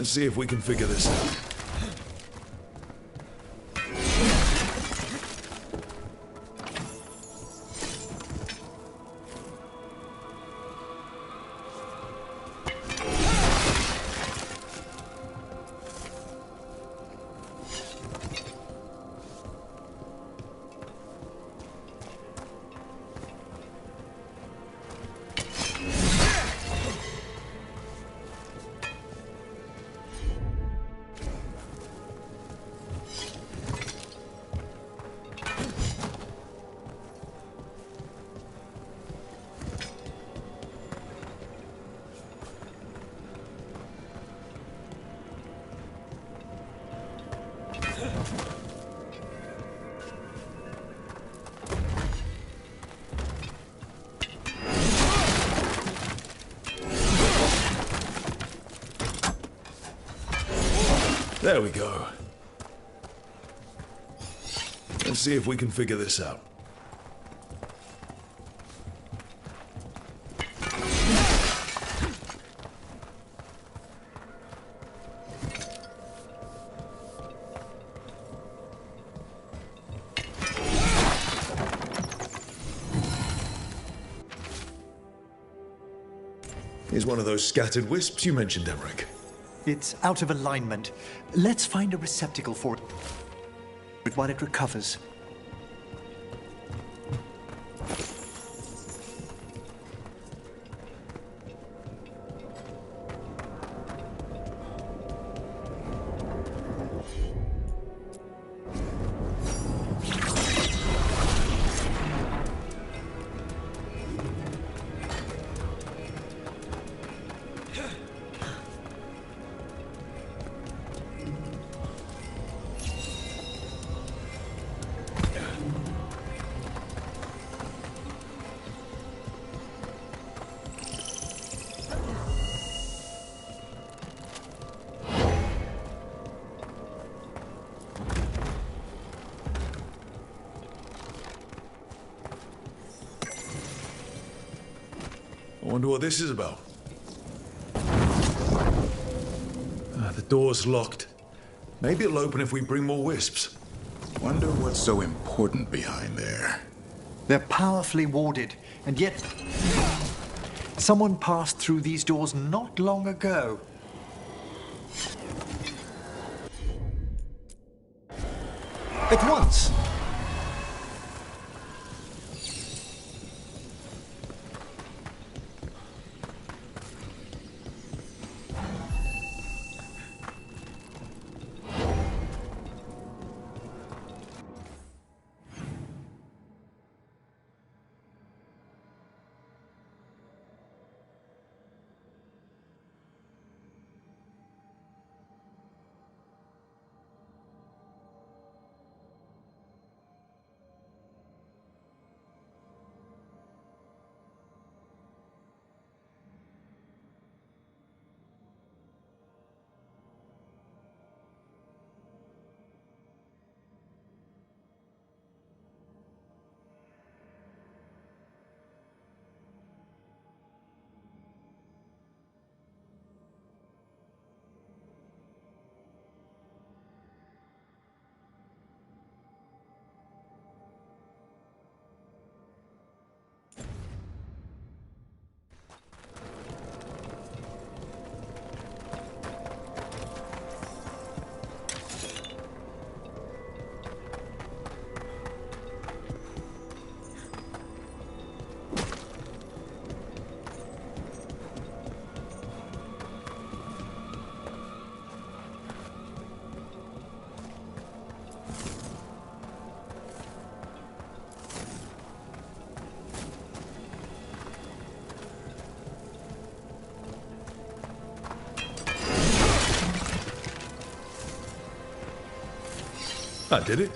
Let's see if we can figure this out. There we go. Let's see if we can figure this out. Here's one of those scattered wisps you mentioned, Emmerich. It's out of alignment. Let's find a receptacle for it while it recovers. I wonder what this is about. The door's locked. Maybe it'll open if we bring more wisps. Wonder what's so important behind there. They're powerfully warded, and yet someone passed through these doors not long ago. At once! I did it.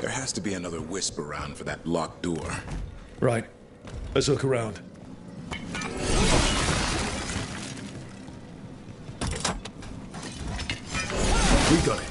There has to be another wisp around for that locked door. Right. Let's look around. We got it.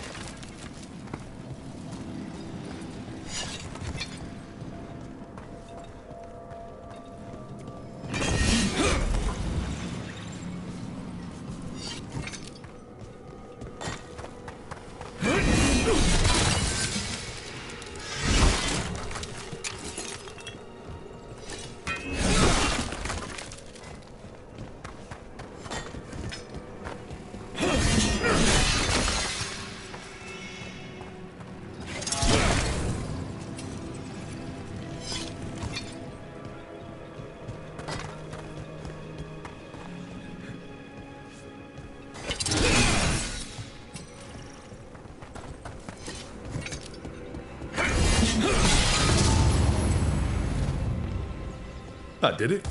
That did it.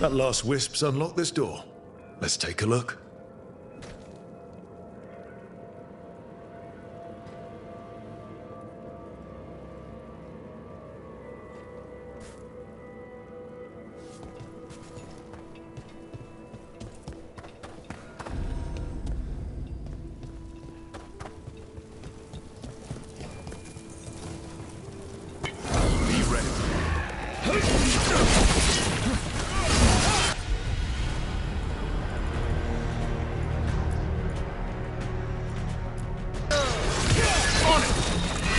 That last wisp's unlocked this door. Let's take a look. Be ready.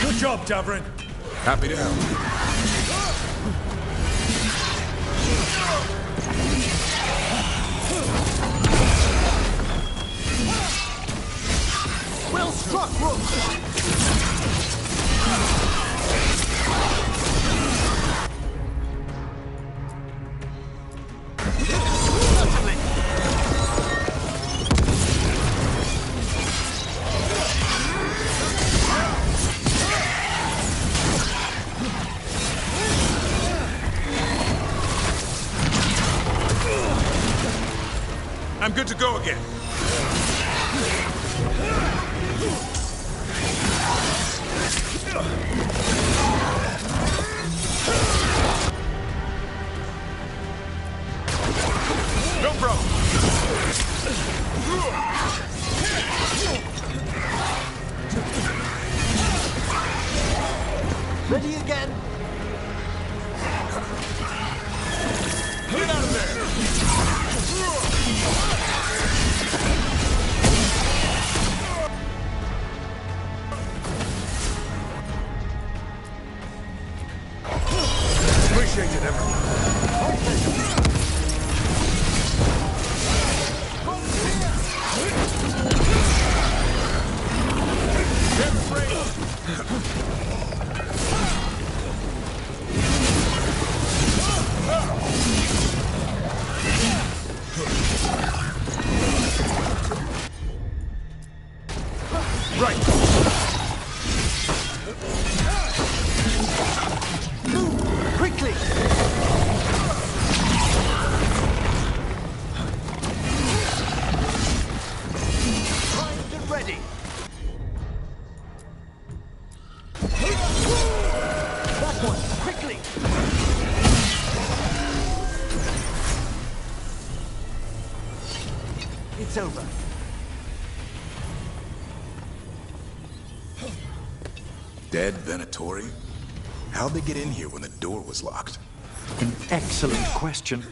Good job, Davrin. Happy to help. Well struck, Rook! I'm good to go again. No problem. Ready again? Get out of there! Appreciate it, everyone. Right. Move quickly! Primed and ready. That one, quickly! It's over. Dead Venatori? How'd they get in here when the door was locked? An excellent question.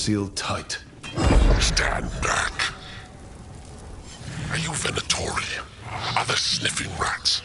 sealed tight. Stand back. Are you Venatori? Are there sniffing rats?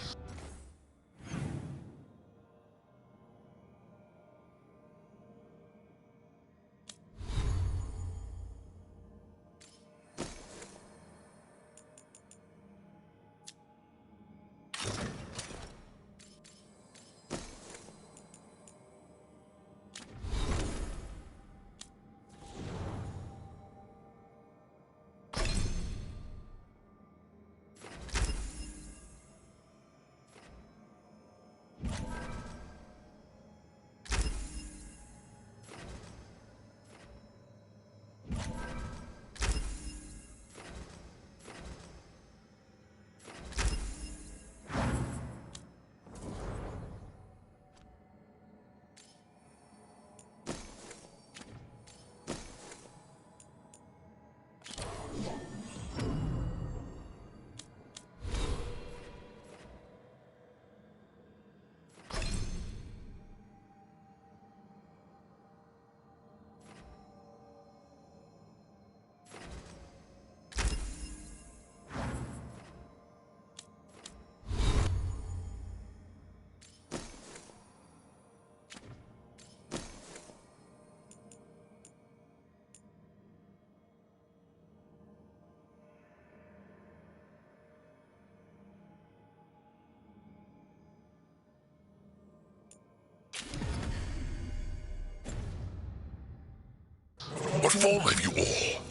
What form have you all?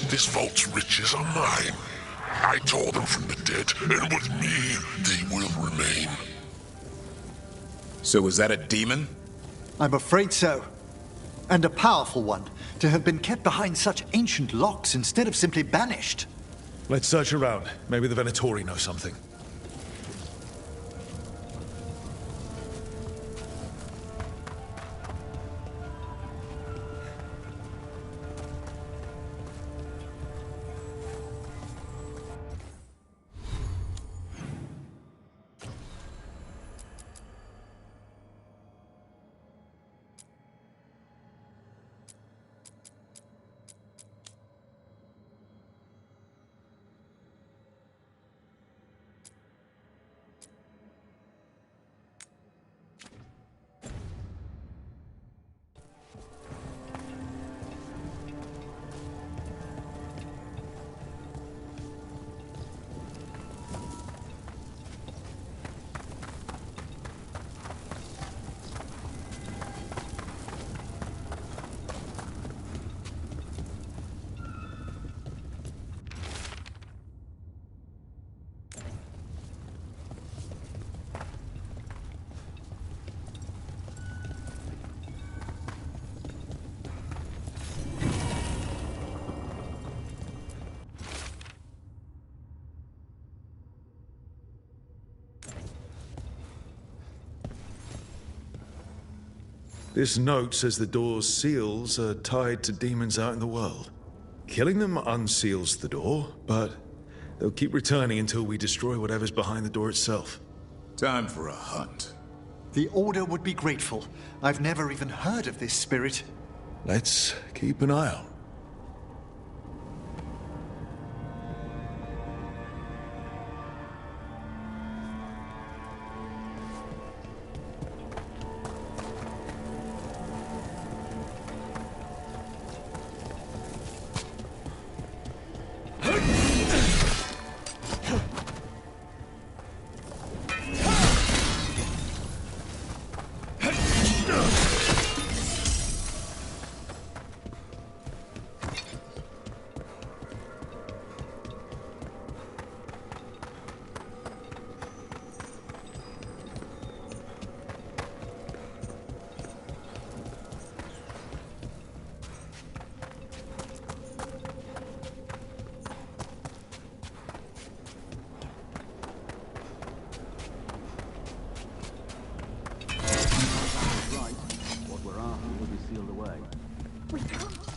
This vault's riches are mine. I tore them from the dead, and with me, they will remain. So is that a demon? I'm afraid so. And a powerful one, to have been kept behind such ancient locks instead of simply banished. Let's search around. Maybe the Venatori know something. This note says the door's seals are tied to demons out in the world. Killing them unseals the door, but they'll keep returning until we destroy whatever's behind the door itself. Time for a hunt. The Order would be grateful. I've never even heard of this spirit. Let's keep an eye out.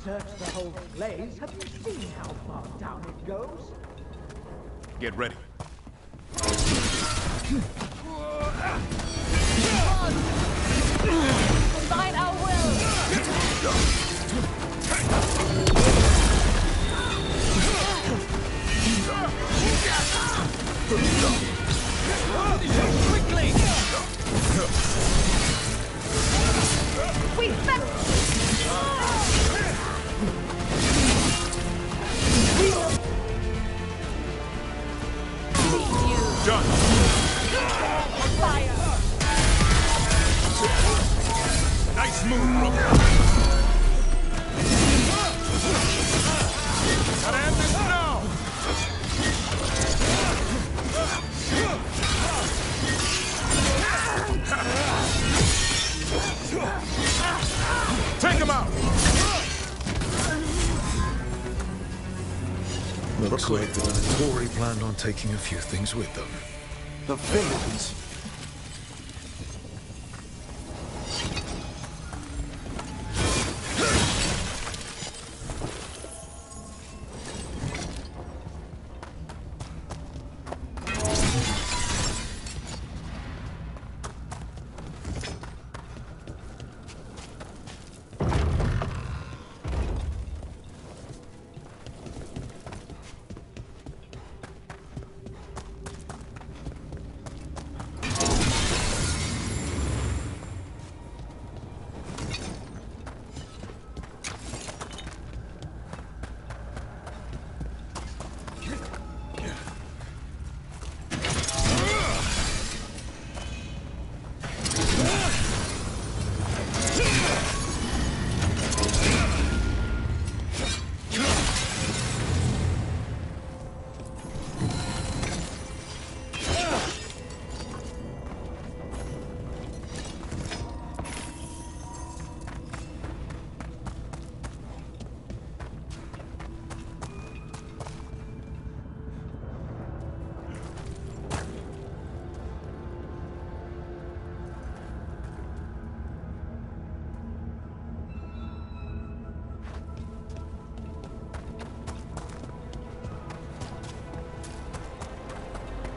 Search the whole place. Have you seen how far down it goes? Get ready. Combine our will! Let's move, brother. Gotta end this now. Take him out. Looks like the Venatori planned on taking a few things with them. The villains.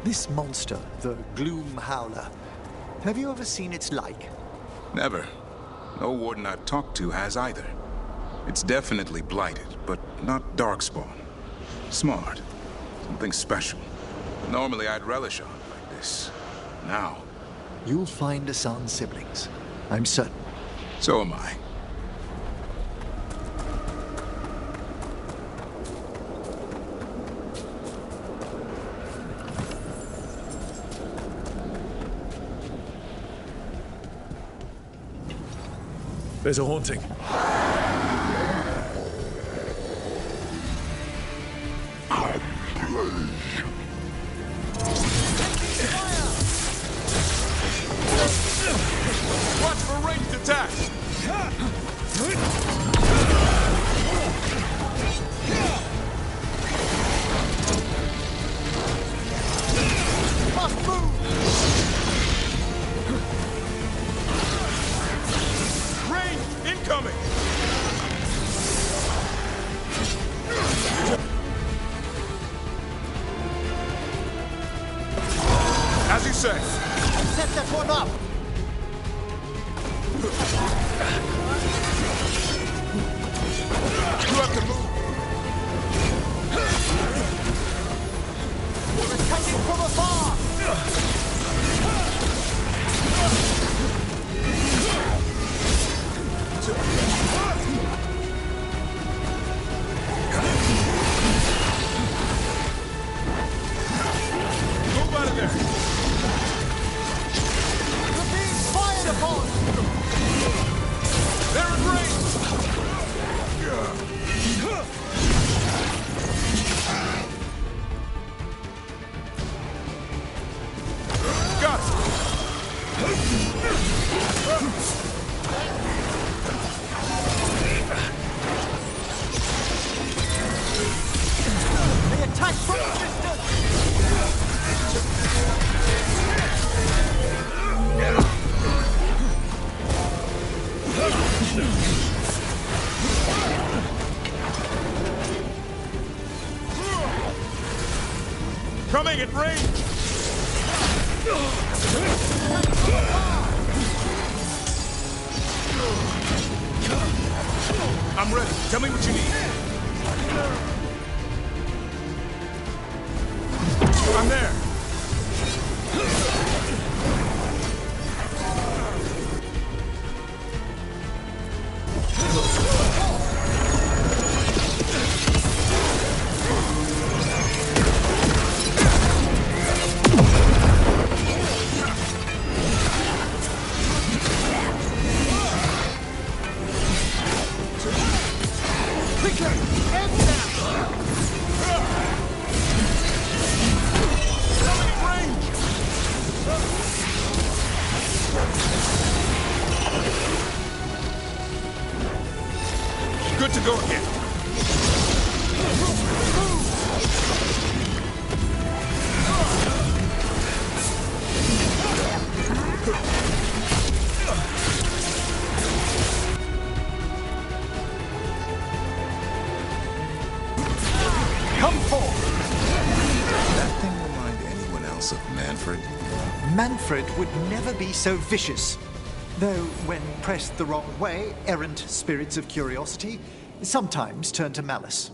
This monster, the Gloom Howler, have you ever seen its like? Never. No warden I've talked to has either. It's definitely blighted, but not darkspawn. Smart. Something special. Normally I'd relish on like this. Now, You'll find Hassan's siblings, I'm certain. so am I. There's a haunting. Watch for ranged attack! Must move! Range incoming! As you say. Set that one up! You have to move. We're attacking from afar! Move out of there. We're being fired upon! They're in range. Got it. They attack from a distance! Coming at range. I'm ready. Tell me what you need. I'm there. Good to go again. Come forth! That thing remind anyone else of Manfred? Manfred would never be so vicious. Though, when pressed the wrong way, errant spirits of curiosity sometimes turn to malice.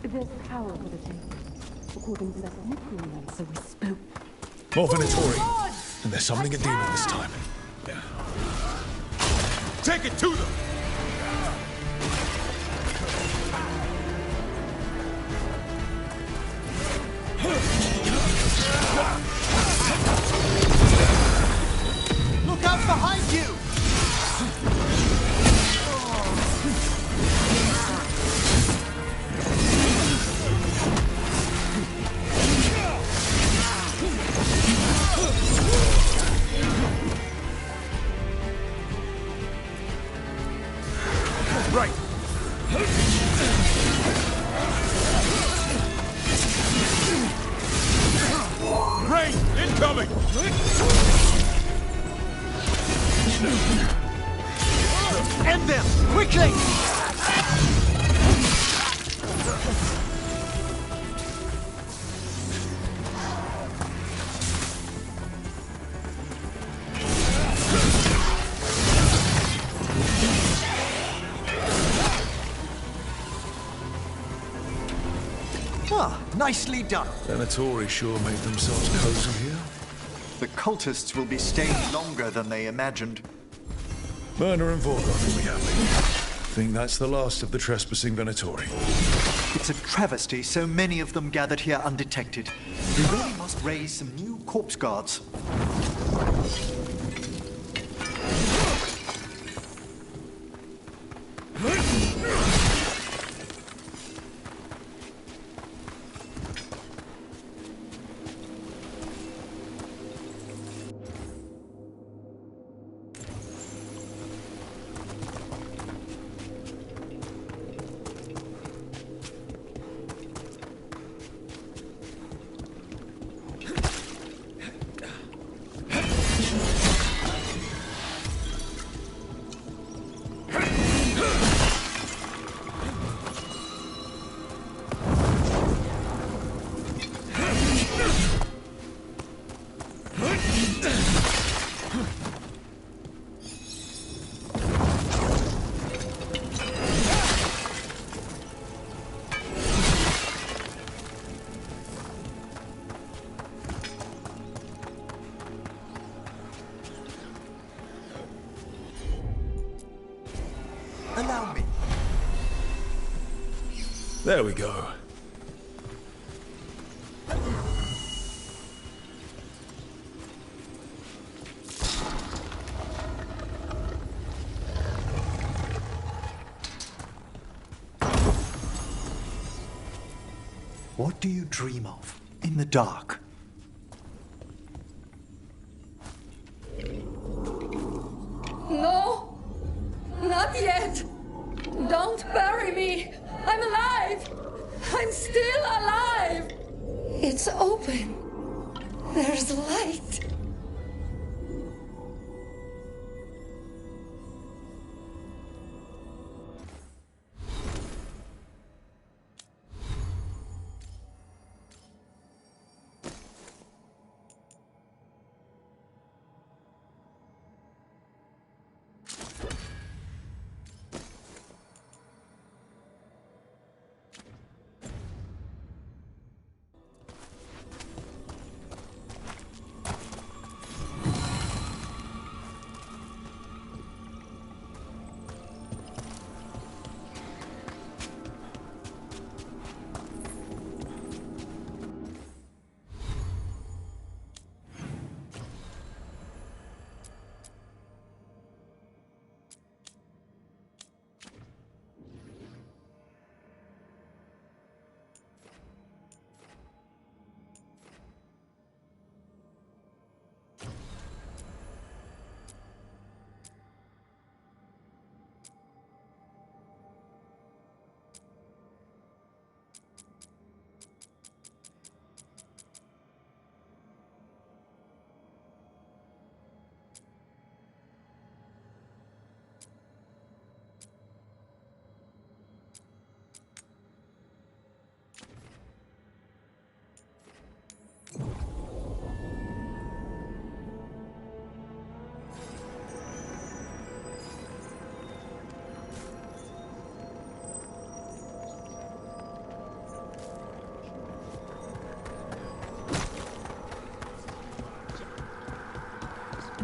There's power for the taking. According to that necromancer we spoke. More Venatori. And there's something a demon this time. Take it to them! Look out behind you! Right! Rain! Incoming! End them! Quickly! Ah, nicely done. Venatori sure made themselves cozy here. The cultists will be staying longer than they imagined. Myrna and Veilguard will be happy. Think that's the last of the trespassing Venatori. It's a travesty so many of them gathered here undetected. We really must raise some new corpse guards. Allow me. There we go. What do you dream of in the dark? No! Not yet! Don't bury me! I'm alive! I'm still alive! It's open. There's light.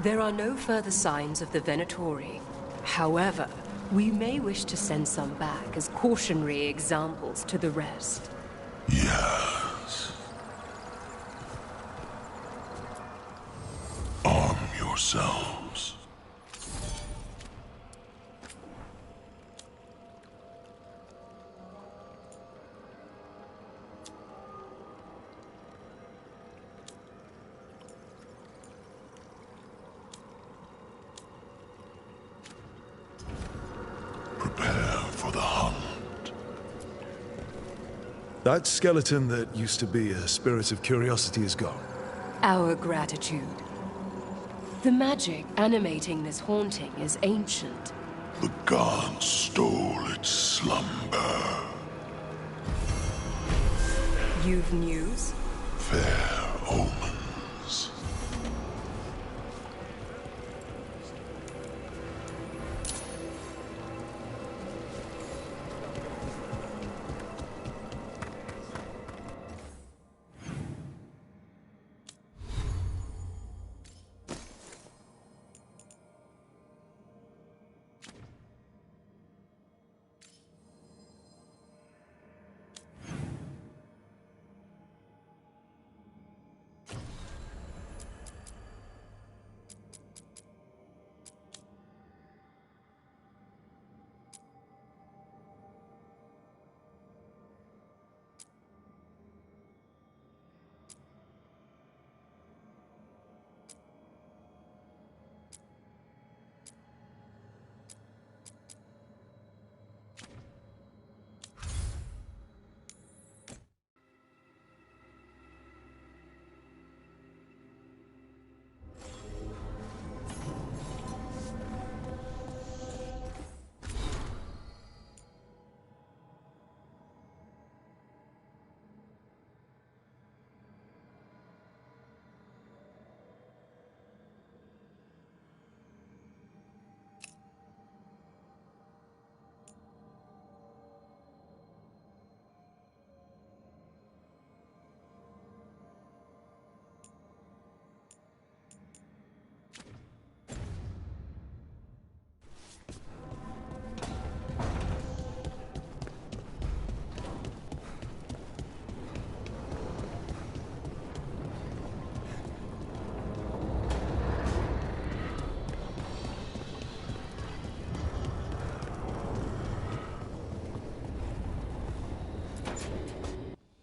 There are no further signs of the Venatori. However, we may wish to send some back as cautionary examples to the rest. Yes. Arm yourselves. Prepare for the hunt. That skeleton that used to be a spirit of curiosity is gone. Our gratitude. The magic animating this haunting is ancient. The gods stole its slumber. You've news? Fair omens.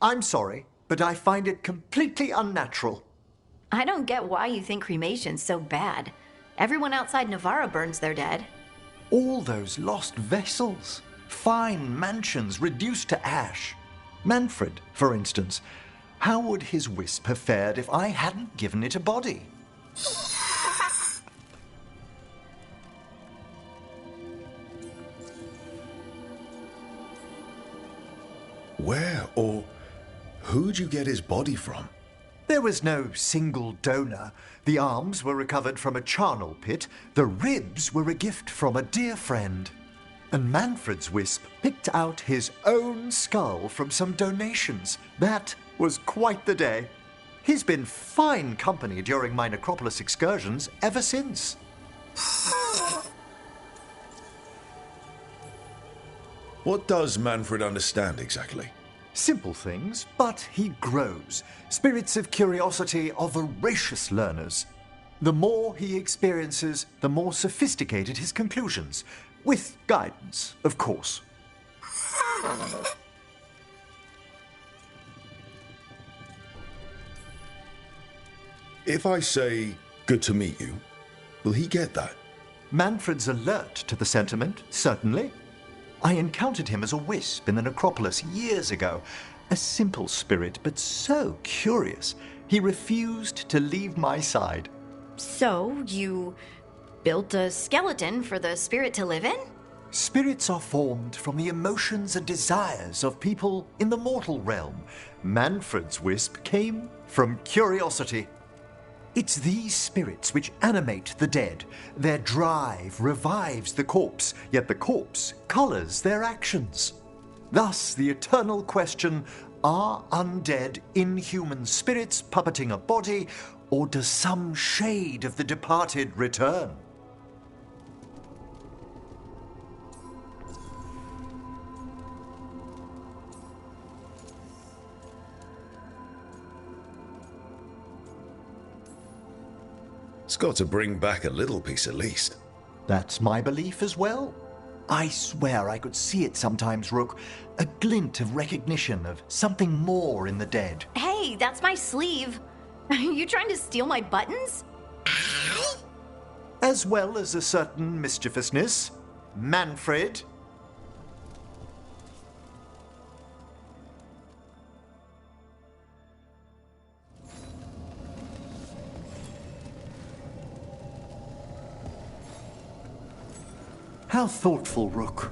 I'm sorry, but I find it completely unnatural. I don't get why you think cremation's so bad. Everyone outside Navarra burns their dead. All those lost vessels, fine mansions reduced to ash. Manfred, for instance, how would his wisp have fared if I hadn't given it a body? Where or who'd you get his body from? There was no single donor. The arms were recovered from a charnel pit. The ribs were a gift from a dear friend. And Manfred's wisp picked out his own skull from some donations. That was quite the day. He's been fine company during my necropolis excursions ever since. What does Manfred understand exactly? Simple things, but he grows. Spirits of curiosity are voracious learners. The more he experiences, the more sophisticated his conclusions. With guidance, of course. If I say, good to meet you, will he get that? Manfred's alert to the sentiment, certainly. I encountered him as a wisp in the necropolis years ago. A simple spirit, but so curious. He refused to leave my side. So, you built a skeleton for the spirit to live in? Spirits are formed from the emotions and desires of people in the mortal realm. Manfred's wisp came from curiosity. It's these spirits which animate the dead. Their drive revives the corpse, yet the corpse colors their actions. Thus, the eternal question, are undead inhuman spirits puppeting a body, or does some shade of the departed return? It's got to bring back a little piece at least. That's my belief as well. I swear I could see it sometimes, Rook. A glint of recognition of something more in the dead. Hey, that's my sleeve. Are you trying to steal my buttons? As well as a certain mischievousness. Manfred. How thoughtful, Rook.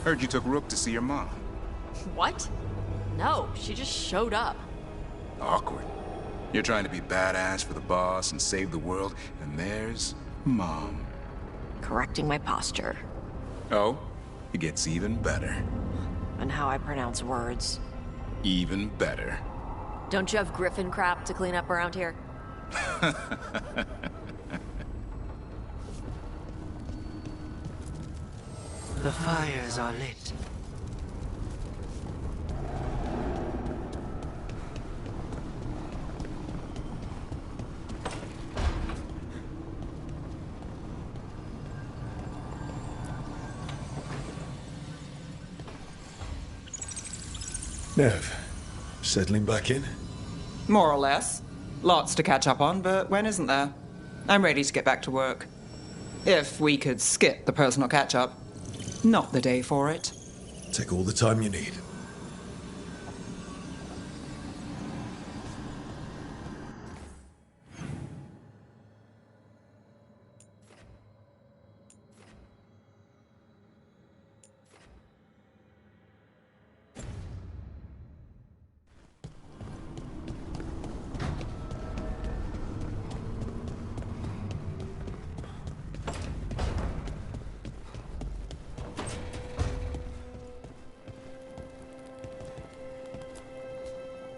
Heard you took Rook to see your mom. What? No, she just showed up. Awkward. You're trying to be badass for the boss and save the world, and there's Mom. Correcting my posture. Oh, it gets even better. And how I pronounce words. Even better. Don't you have griffin crap to clean up around here? The fires are lit. Nev, settling back in? More or less. Lots to catch up on, but when isn't there? I'm ready to get back to work. If we could skip the personal catch-up. Not the day for it. Take all the time you need.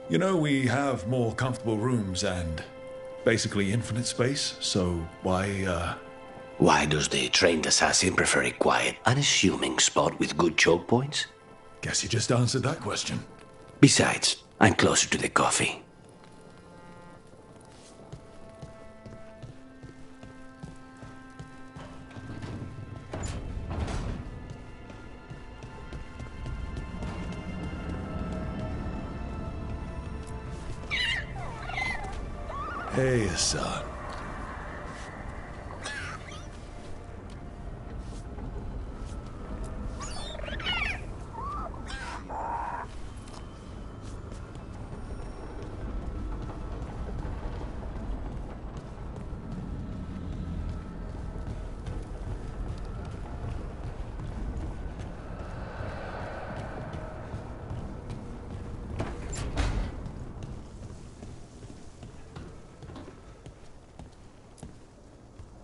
You know, we have more comfortable rooms and basically infinite space, so why, Why does the trained assassin prefer a quiet, unassuming spot with good choke points? Guess you just answered that question. Besides, I'm closer to the coffee. Hey, son.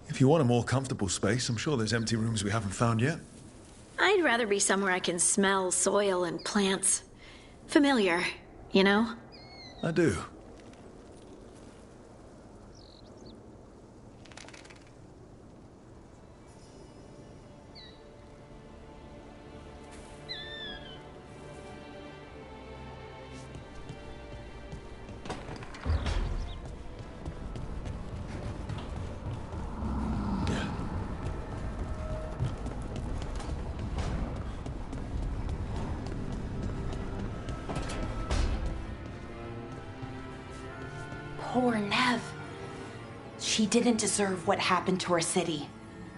If you want a more comfortable space, I'm sure there's empty rooms we haven't found yet. I'd rather be somewhere I can smell soil and plants. Familiar, you know? I do. Poor Nev. She didn't deserve what happened to her city.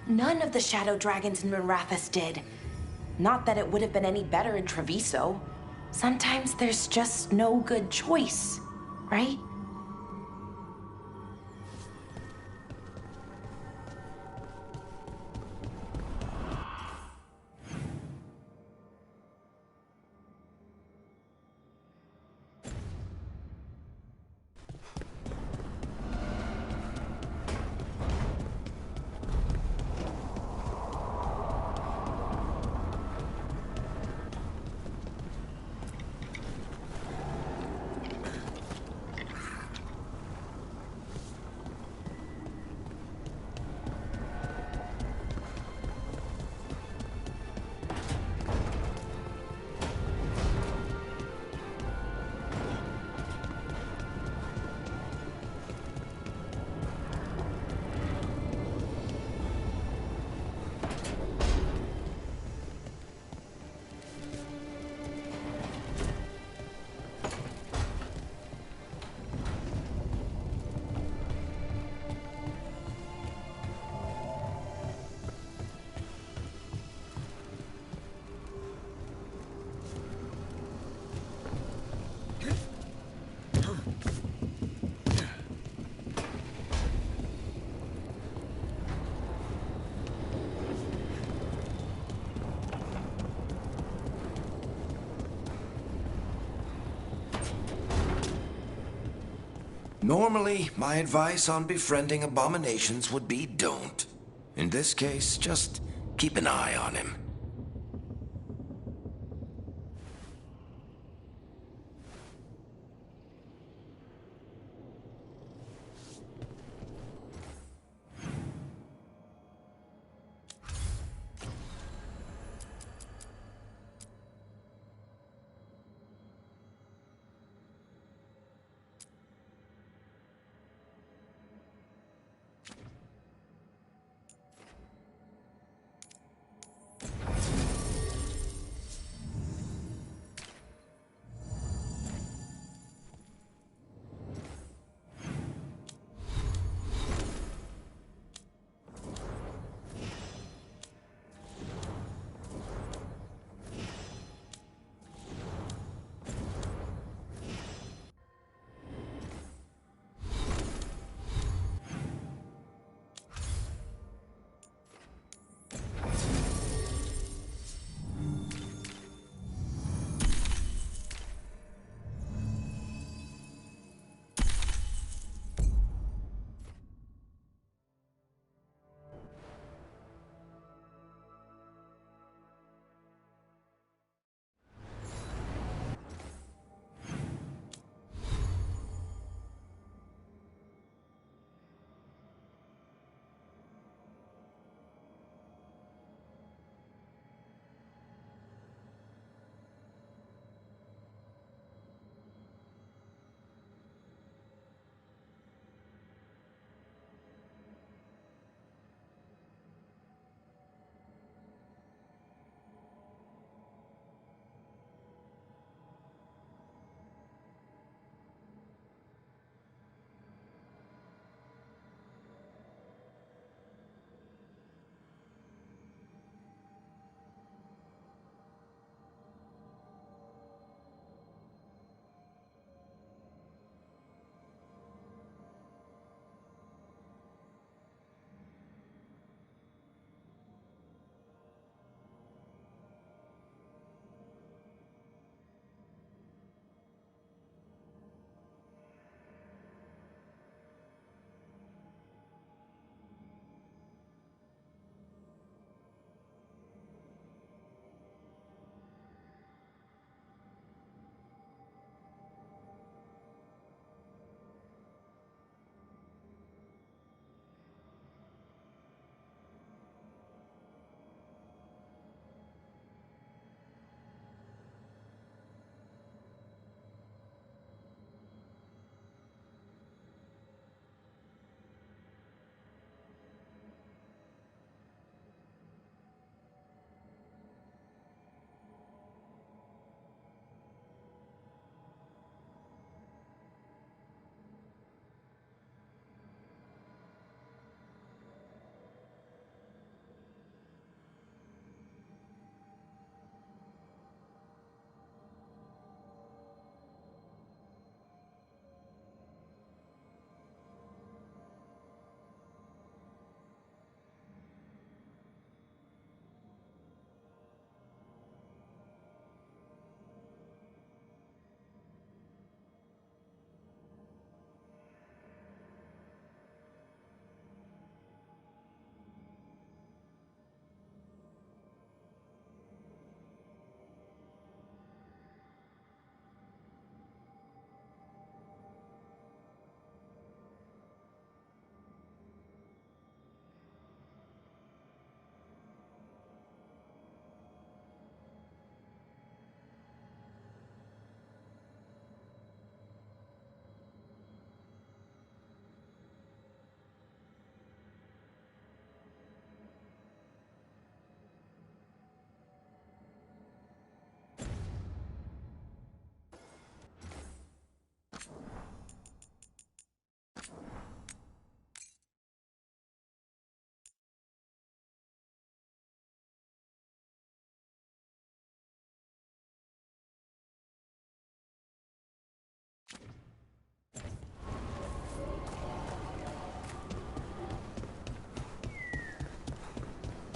None of the shadow dragons in Marathas did. Not that it would have been any better in Treviso. Sometimes there's just no good choice, right? Normally, my advice on befriending abominations would be don't. In this case, just keep an eye on him.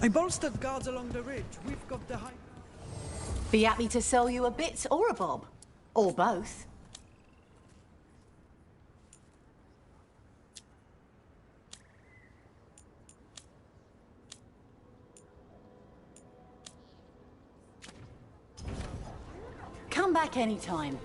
I bolstered guards along the ridge. We've got the high... Be happy to sell you a bit or a bob. Or both. Come back anytime.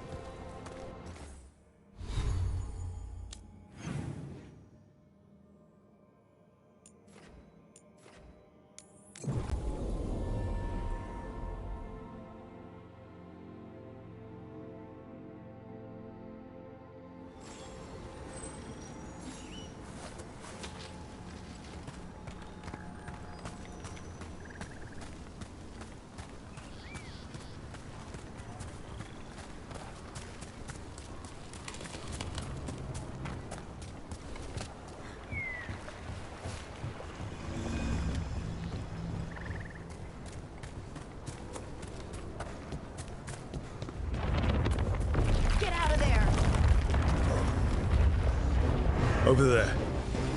Over there.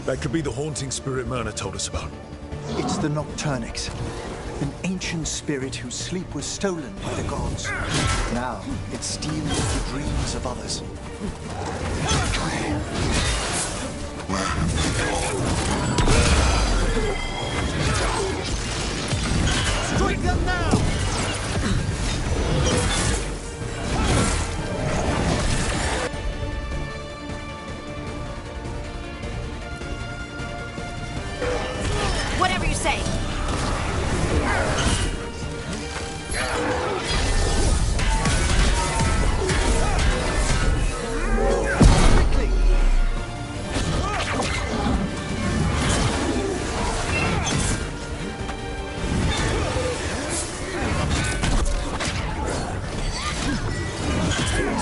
That could be the haunting spirit Myrna told us about. It's the Nocturnix, an ancient spirit whose sleep was stolen by the gods. Now it steals the dreams of others. Strike them now! Whatever you say.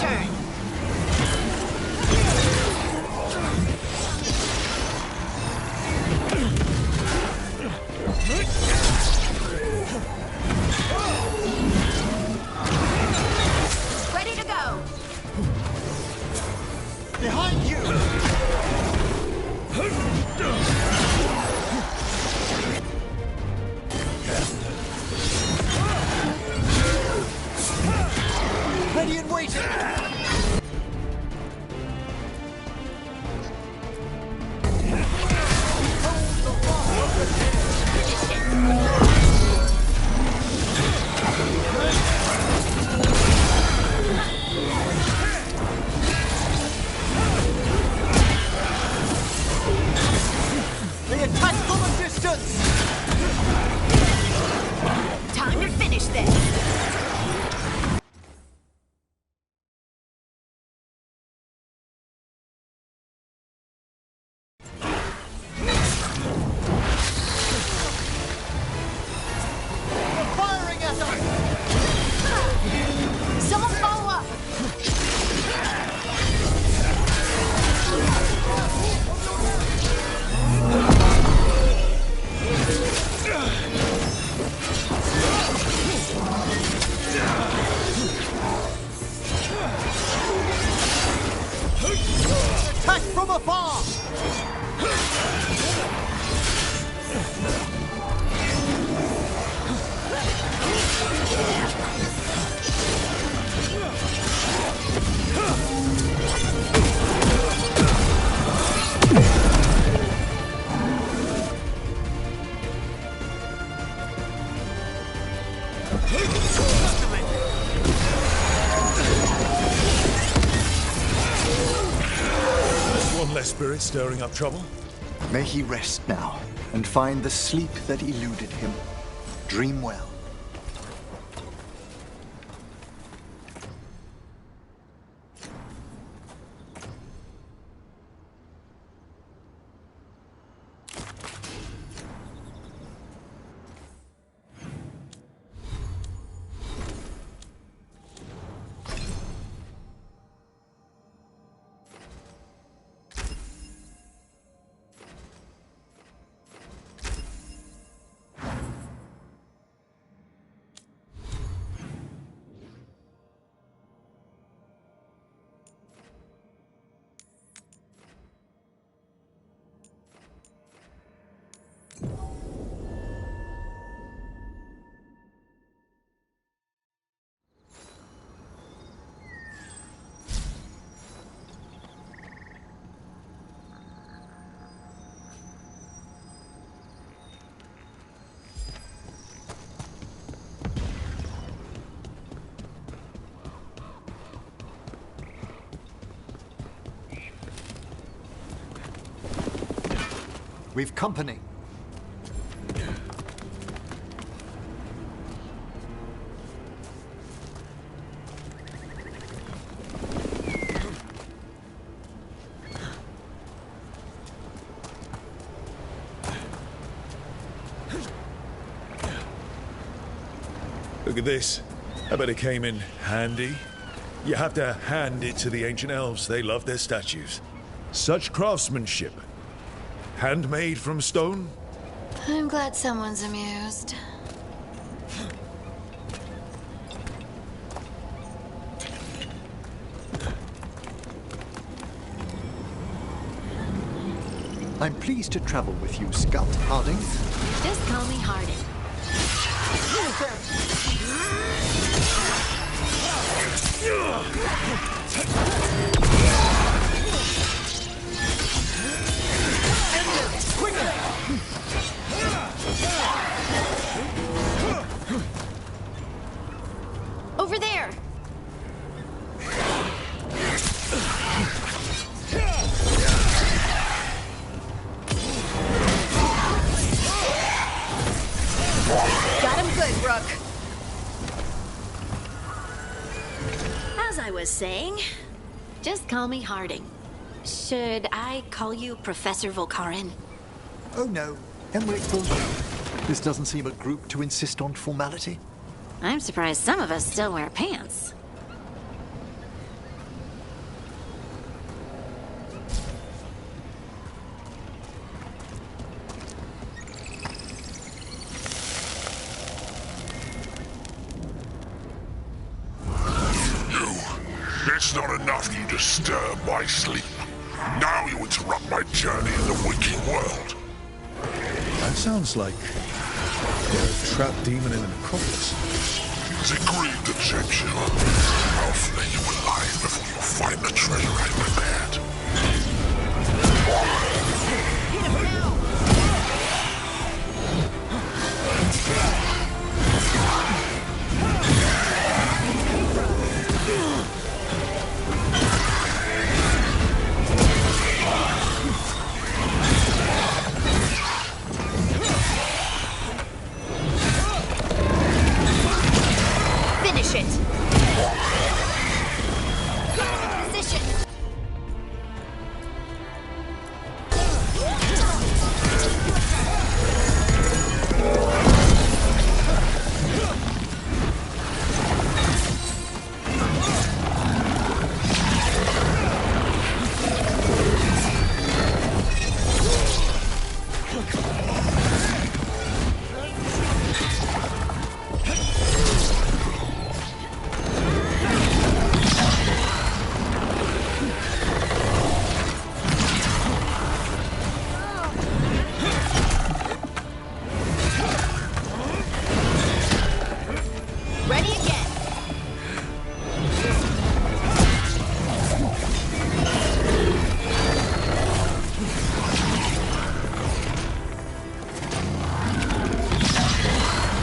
Turn. Ready to go. Behind you! Ready and waiting! They attack from a distance! Time to finish this. Firing at us! Someone follow up. Attack from afar! One less spirit stirring up trouble. May he rest now and find the sleep that eluded him. Dream well. we've company. Look at this. I bet it came in handy. You have to hand it to the ancient elves. They love their statues. Such craftsmanship. Handmade from stone? I'm glad someone's amused. I'm pleased to travel with you, Scout Harding. Just call me Harding. Over there! Got him good, Rook. As I was saying, just call me Harding. Should I call you Professor Volkarin? Oh no, Emmerich will do. This doesn't seem a group to insist on formality. I'm surprised some of us still wear pants. It's not enough you disturb my sleep. Now you interrupt my journey in the waking world. That sounds like a trapped demon in an necropolis. It's agreed to check you. I'll flay you alive before you find the treasure I prepared. Finish it! Position! Ready again!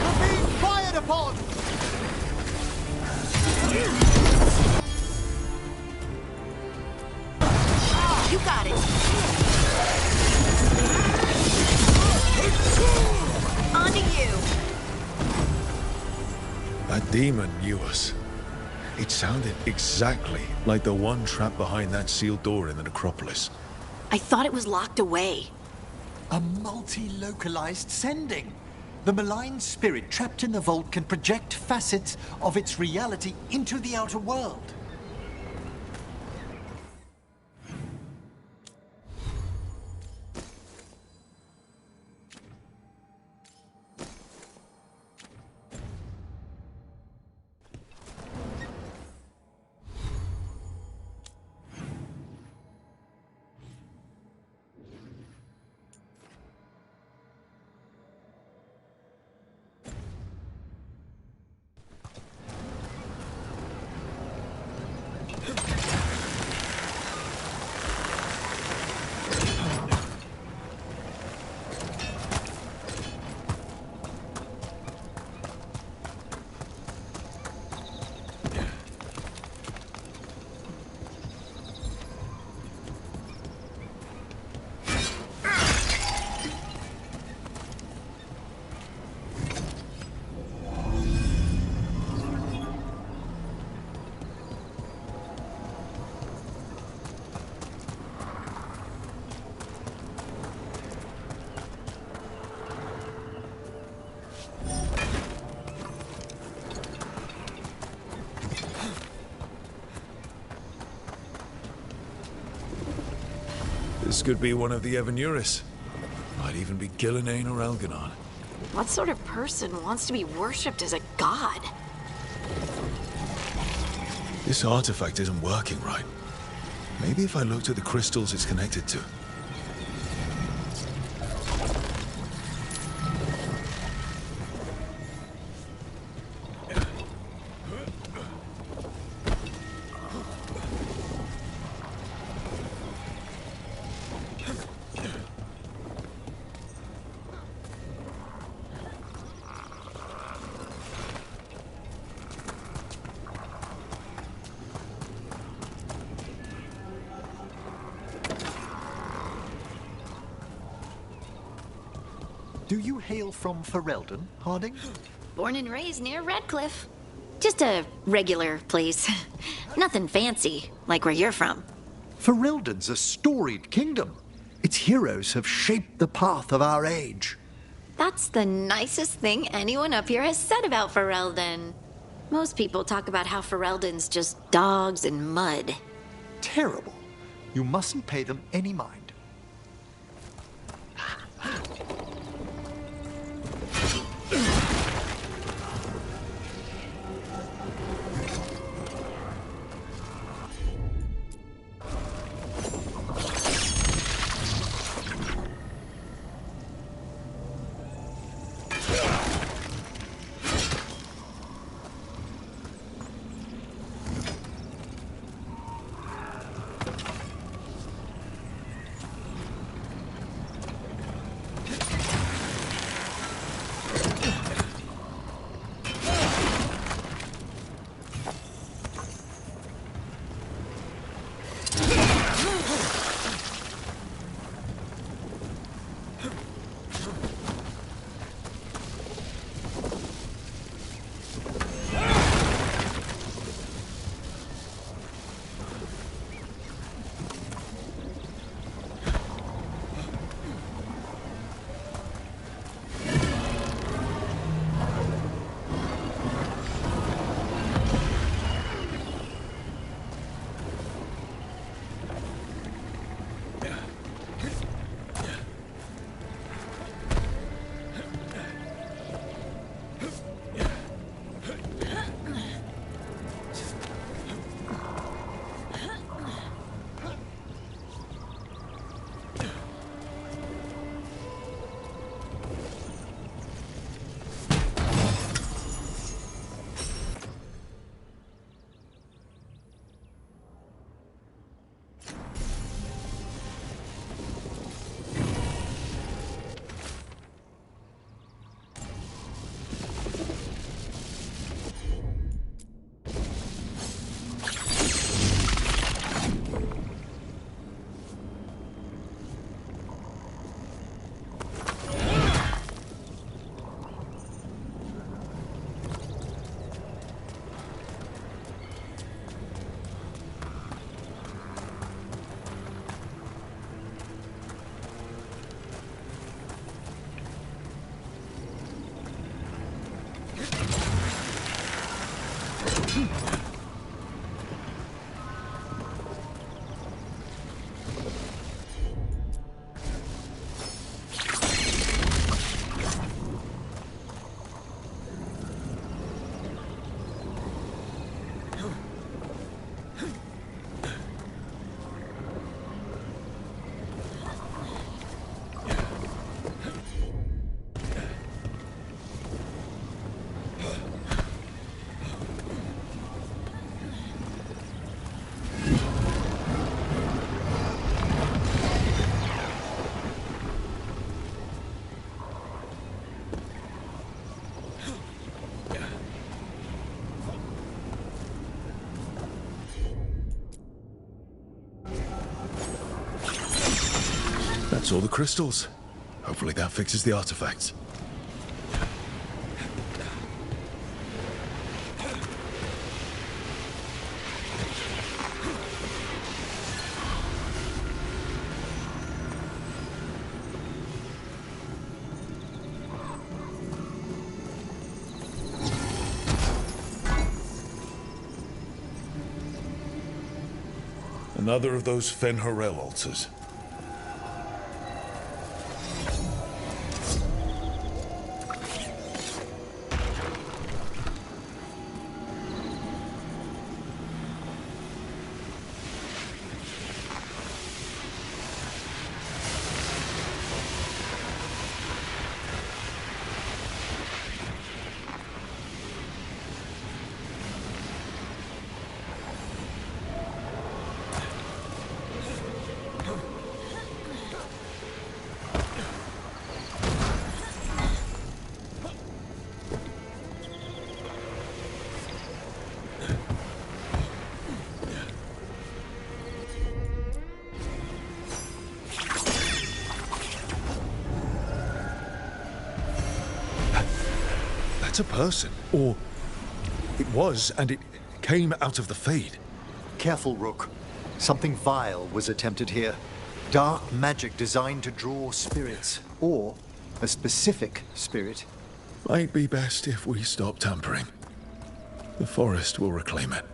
We're being fired upon! You got it! On to you! That demon knew us. It sounded exactly like the one trapped behind that sealed door in the necropolis. I thought it was locked away. A multi-localized sending. The malign spirit trapped in the vault can project facets of its reality into the outer world. This could be one of the Evanuris. Might even be Gillenane or Elganon. What sort of person wants to be worshipped as a god? This artifact isn't working right. Maybe if I looked at the crystals it's connected to. Do you hail from Ferelden, Harding? Born and raised near Redcliffe. Just a regular place. Nothing fancy, like where you're from. Ferelden's a storied kingdom. Its heroes have shaped the path of our age. That's the nicest thing anyone up here has said about Ferelden. Most people talk about how Ferelden's just dogs and mud. Terrible. You mustn't pay them any mind. That's all the crystals. Hopefully that fixes the artifacts. Another of those Fen'Harel altars. That's a person. Or it was, and it came out of the Fade. Careful, Rook. Something vile was attempted here. Dark magic designed to draw spirits, or a specific spirit. Might be best if we stop tampering. The forest will reclaim it.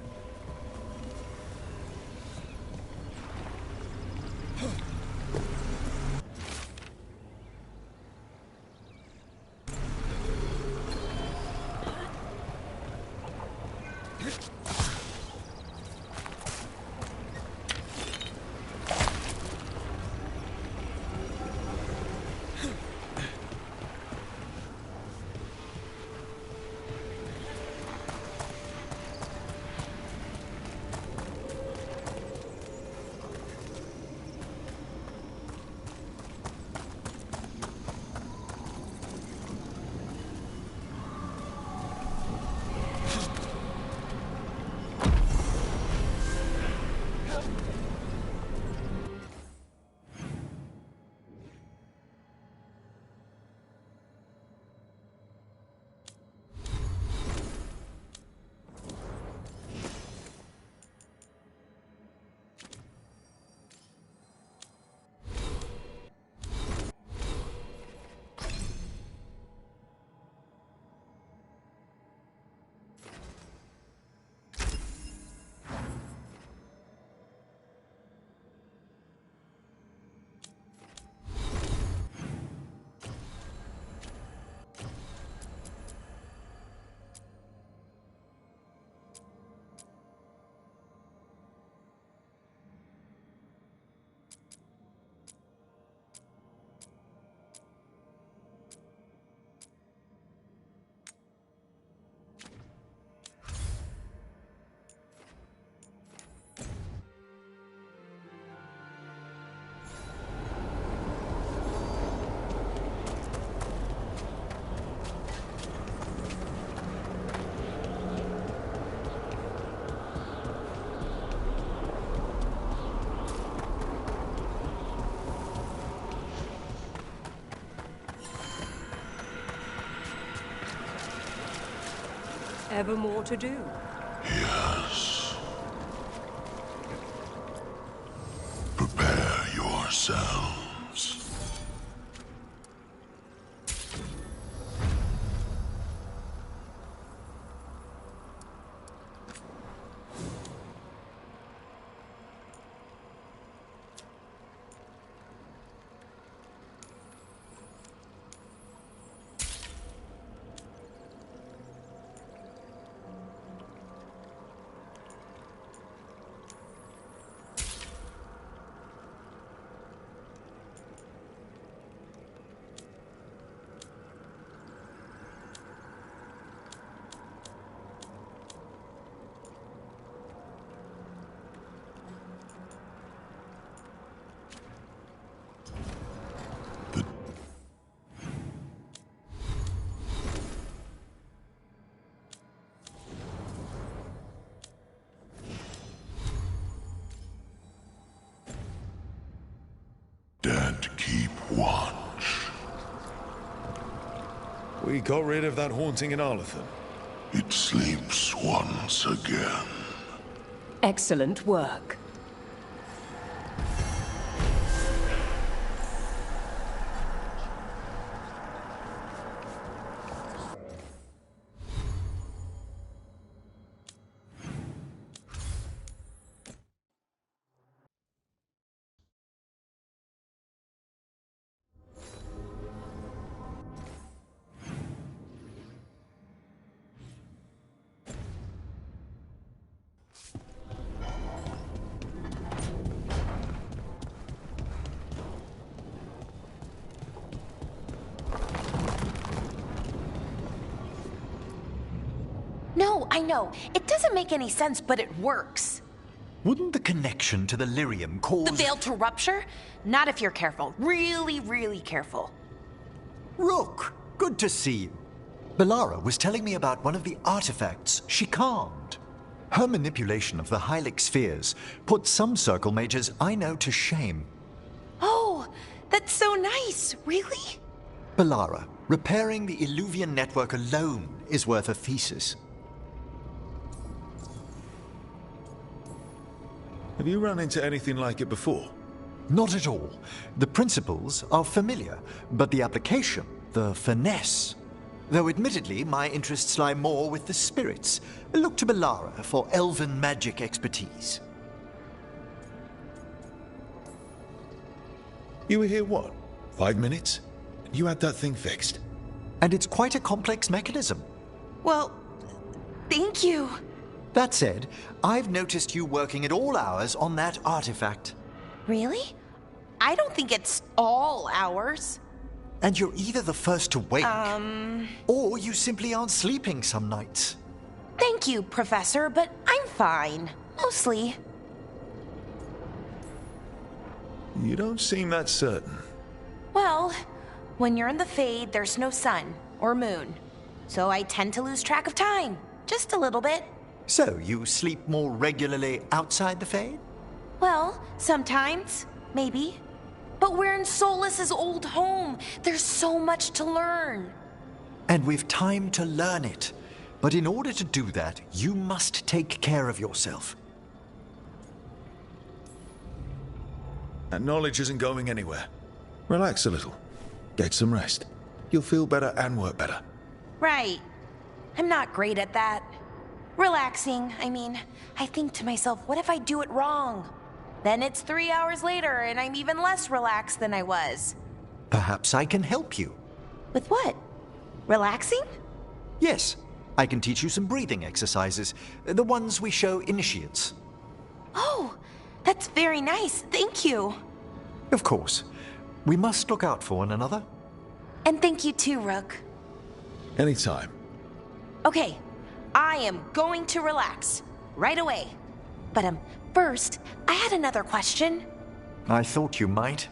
Ever more to do? Yes. Prepare yourselves. Dead keep watch. We got rid of that haunting in Arlathan. It sleeps once again. Excellent work. No, I know. It doesn't make any sense, but it works. Wouldn't the connection to the lyrium cause... The veil to rupture? Not if you're careful. Really, really careful. Rook, good to see you. Belara was telling me about one of the artifacts she calmed. Her manipulation of the Hylic spheres put some circle mages I know to shame. Oh, that's so nice. Really? Belara, repairing the Illuvian network alone is worth a thesis. Have you run into anything like it before? Not at all. The principles are familiar, but the application, the finesse. Though admittedly, my interests lie more with the spirits. Look to Belara for elven magic expertise. You were here, what, 5 minutes? You had that thing fixed. And it's quite a complex mechanism. Well, thank you. That said, I've noticed you working at all hours on that artifact. Really? I don't think it's all hours. And you're either the first to wake, or you simply aren't sleeping some nights. Thank you, Professor, but I'm fine. Mostly. You don't seem that certain. Well, when you're in the Fade, there's no sun or moon. So I tend to lose track of time. Just a little bit. So, you sleep more regularly outside the Fade? Well, sometimes. Maybe. But we're in Solas's old home. There's so much to learn. And we've time to learn it. But in order to do that, you must take care of yourself. That knowledge isn't going anywhere. Relax a little. Get some rest. You'll feel better and work better. Right. I'm not great at that. Relaxing, I mean. I think to myself, what if I do it wrong? Then it's 3 hours later and I'm even less relaxed than I was. Perhaps I can help you. With what? Relaxing? Yes. I can teach you some breathing exercises. The ones we show initiates. Oh, that's very nice. Thank you. Of course. We must look out for one another. And thank you too, Rook. Anytime. Okay, I am going to relax. Right away. But, first, I had another question. I thought you might.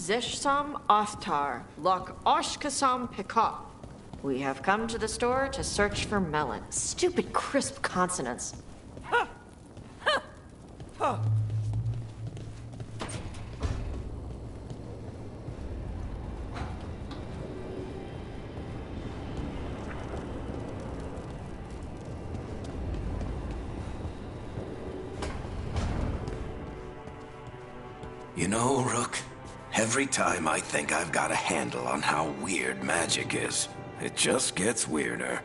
Zishsam Othtar, Lok Oshkasam Pikop. We have come to the store to search for melon. Stupid crisp consonants. You know, Rook, every time I think I've got a handle on how weird magic is, it just gets weirder.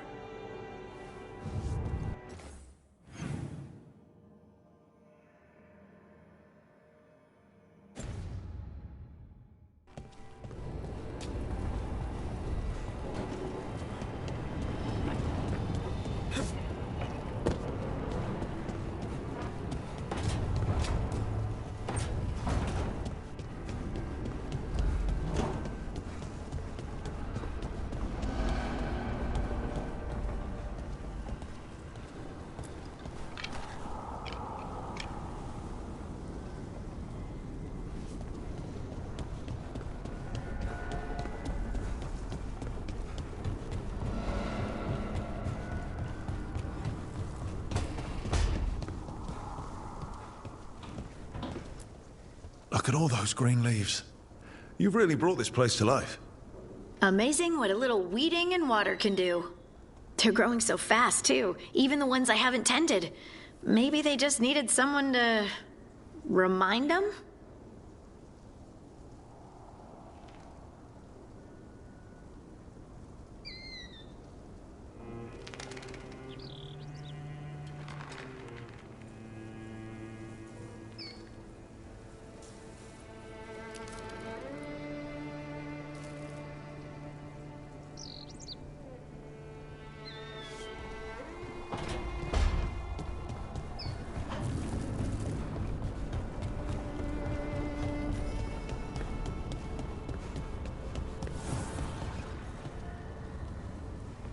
Look at all those green leaves. You've really brought this place to life. Amazing what a little weeding and water can do. They're growing so fast, too. Even the ones I haven't tended. Maybe they just needed someone to remind them?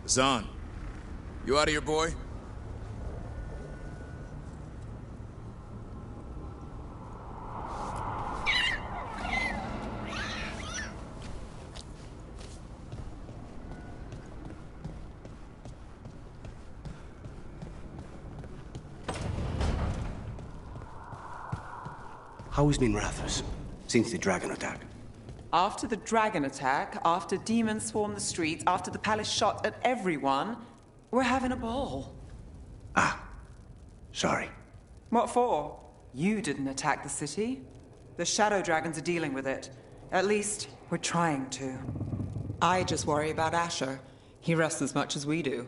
Zahn, you out of here, boy? How has been Rathus since the dragon attack? After the dragon attack, after demons swarmed the streets, after the palace shot at everyone, we're having a ball. Sorry. What for? You didn't attack the city. The shadow dragons are dealing with it. At least, we're trying to. I just worry about Asher. He rests as much as we do.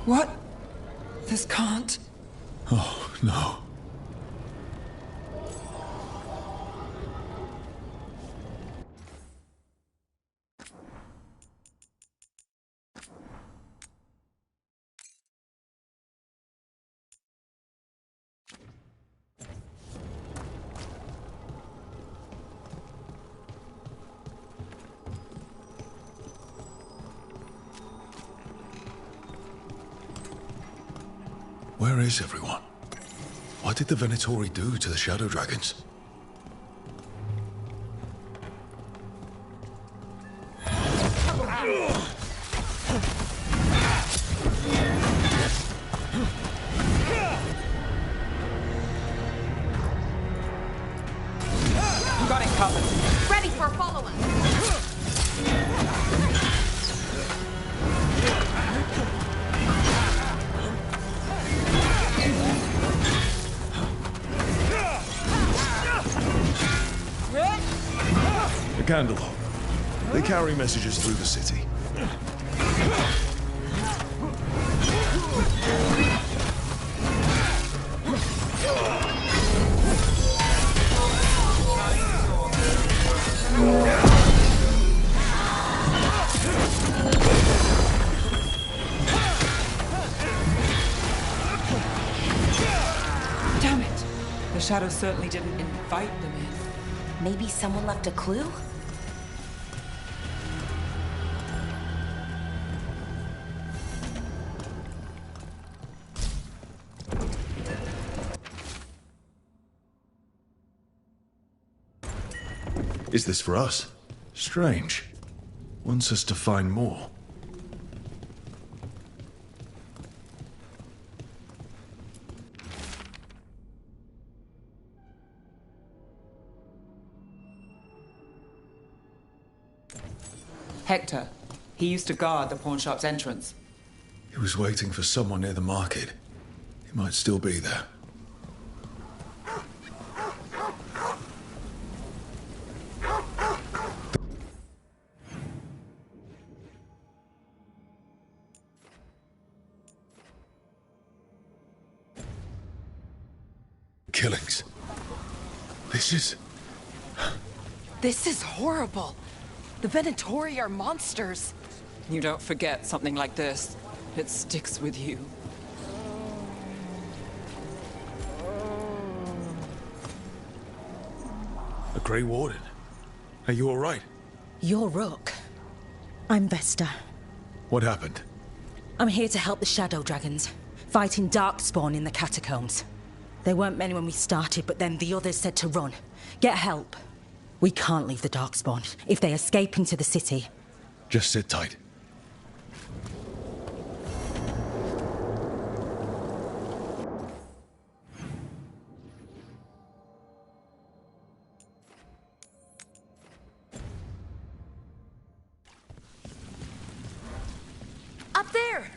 What? This can't... Oh, no. Where is everyone? What did the Venatori do to the Shadow Dragons? Got it covered. Ready for a follow-up. A candle. They carry messages through the city. Damn it! The shadows certainly didn't invite them in. Maybe someone left a clue? Is this for us? Strange. Wants us to find more. Hector. He used to guard the pawn shop's entrance. He was waiting for someone near the market. He might still be there. Killings. This is horrible. The Venatori are monsters. You don't forget something like this. It sticks with you. A Grey Warden. Are you all right? You're Rook. I'm Vesta. What happened? I'm here to help the Shadow Dragons, fighting Darkspawn in the catacombs. There weren't many when we started, but then the others said to run. Get help. We can't leave the Darkspawn if they escape into the city. Just sit tight. Up there!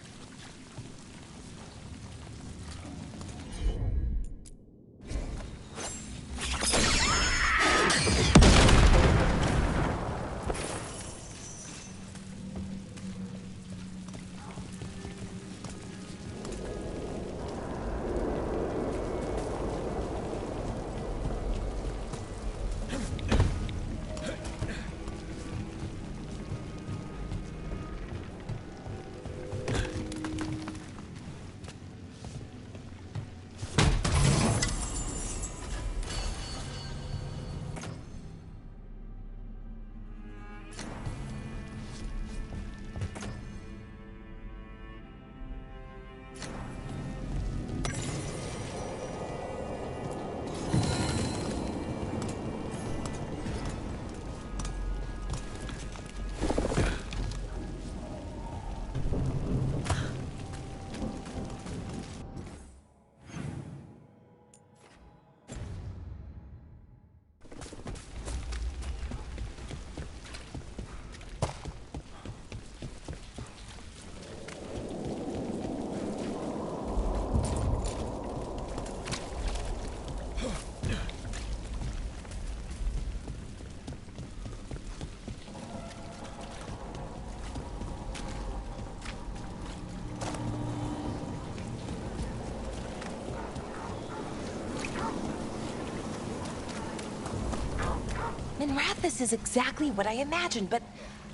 Minrathous is exactly what I imagined, but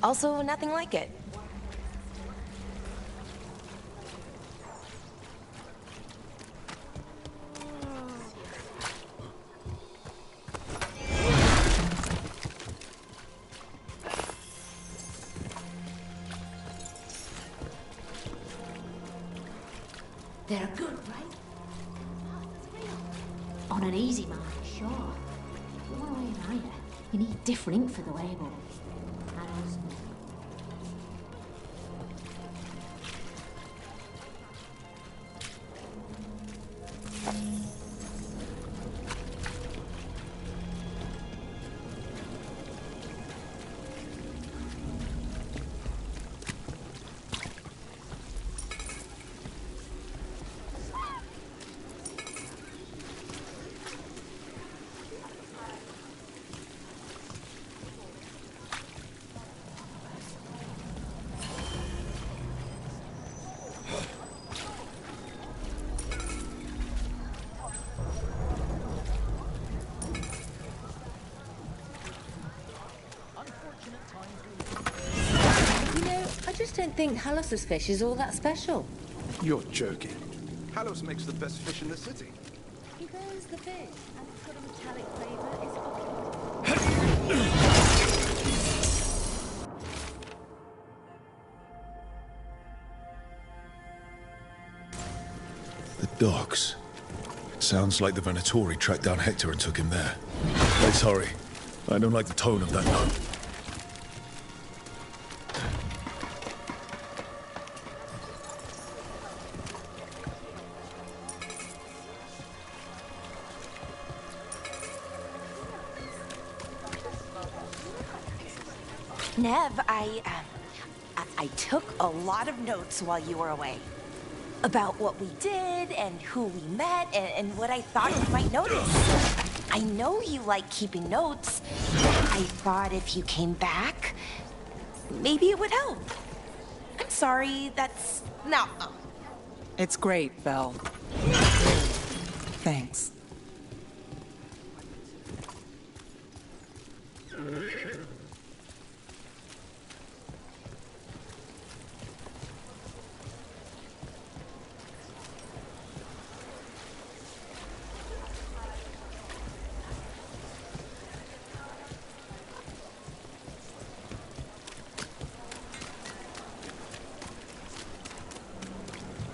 also nothing like it. They're good, right? On an easy mark, sure. But one way or either, you need different ink for the label. Arrows. I just don't think Halos's fish is all that special. You're joking. Halos makes the best fish in the city. There's the fish, and it's got a metallic flavour. The docks. Sounds like the Venatori tracked down Hector and took him there. Let's hurry. I don't like the tone of that note. Nev, I took a lot of notes while you were away. About what we did, and who we met, and what I thought you might notice. I know you like keeping notes. I thought if you came back, maybe it would help. I'm sorry, that's... no. It's great, Vel. Thanks.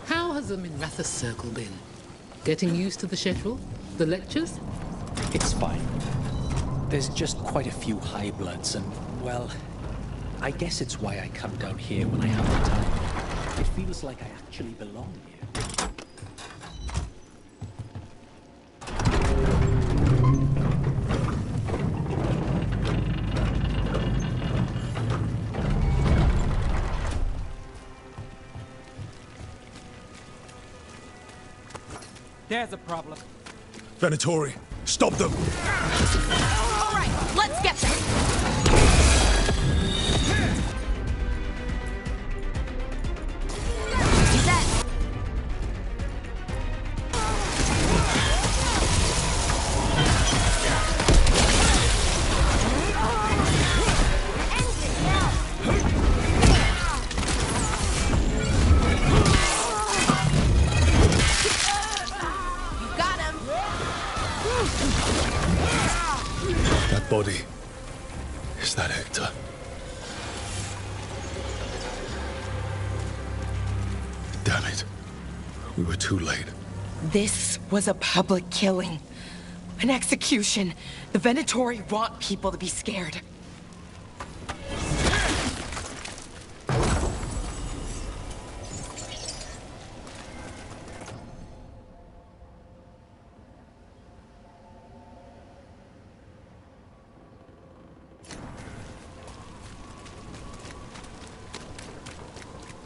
How has the Minrathous Circle been? Getting used to the schedule? The lectures? It's fine. There's just quite a few high bloods, and, well, I guess it's why I come down here when I have the time. It feels like I actually belong here. There's a problem. Venatori, stop them! All right, let's get them. Set. That body. Is that Hector? Damn it. We were too late. This was a public killing. An execution. The Venatori want people to be scared.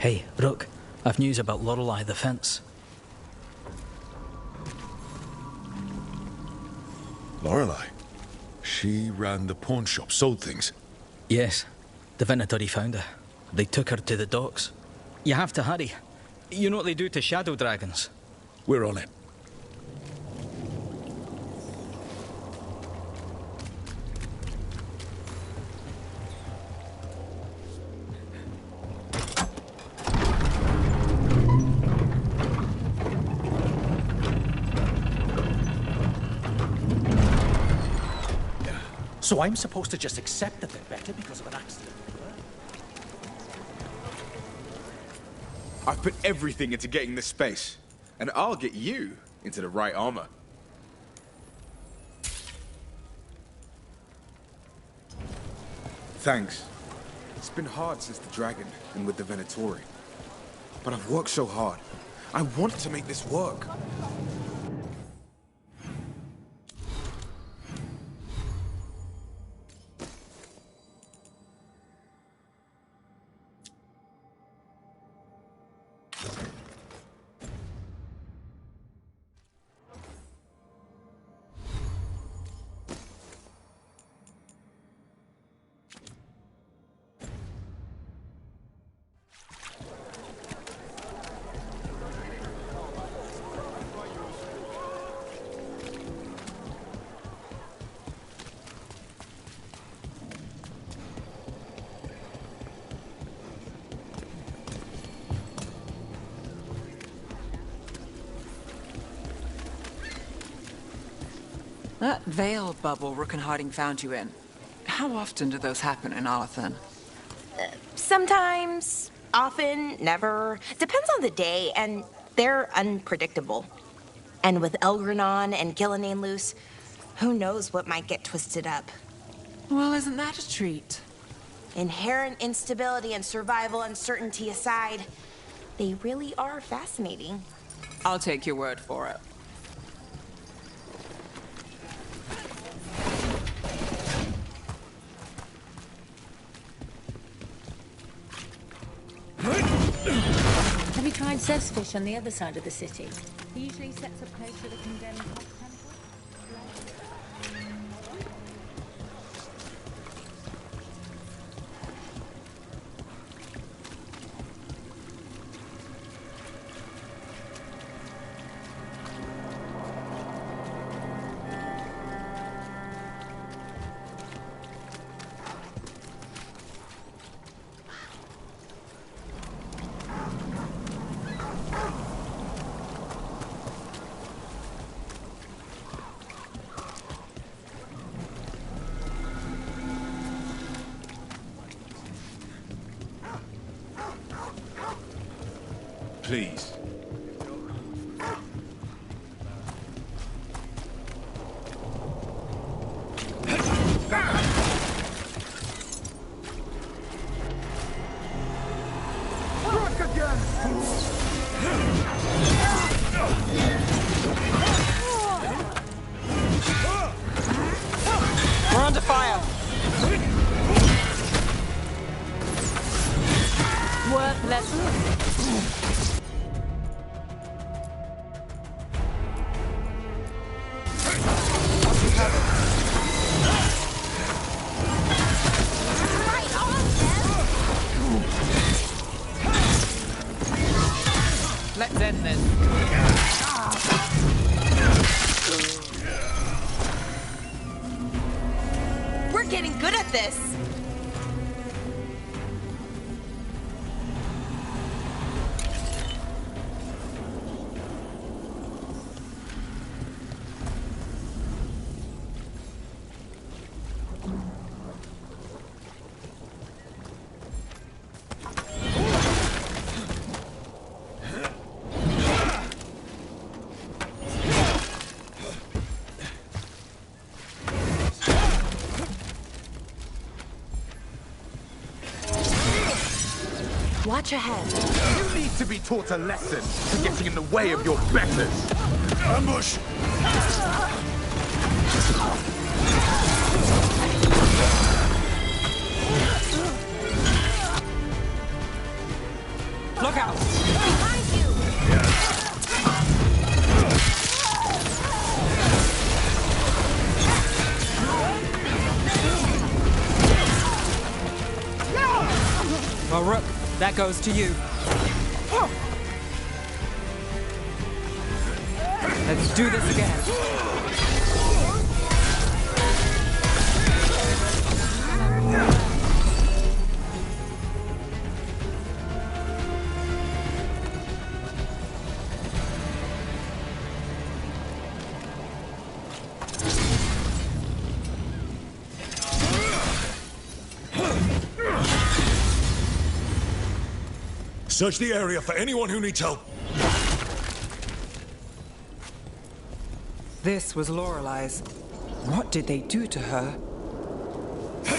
Hey, Rook, I've news about Lorelei the Fence. Lorelei? She ran the pawn shop, sold things. Yes, the Venatori found her. They took her to the docks. You have to hurry. You know what they do to shadow dragons? We're on it. So I'm supposed to just accept that they're better because of an accident? I've put everything into getting this space, and I'll get you into the right armor. Thanks. It's been hard since the dragon and with the Venatori. But I've worked so hard. I want to make this work. That veil bubble Rook and Harding found you in. How often do those happen in Arthan? Sometimes, often, never. Depends on the day, and they're unpredictable. And with Elgranon and Gillenane loose, who knows what might get twisted up. Well, isn't that a treat? Inherent instability and survival uncertainty aside, they really are fascinating. I'll take your word for it. Have you tried Zev's fish on the other side of the city? He usually sets up close to the condemned hot temple. Please. getting good at this. Watch ahead. You need to be taught a lesson for getting in the way of your betters. Ambush! Look out! Behind you! Well, Rook, that goes to you. Let's do this again. Search the area for anyone who needs help. This was Lorelei's. What did they do to her?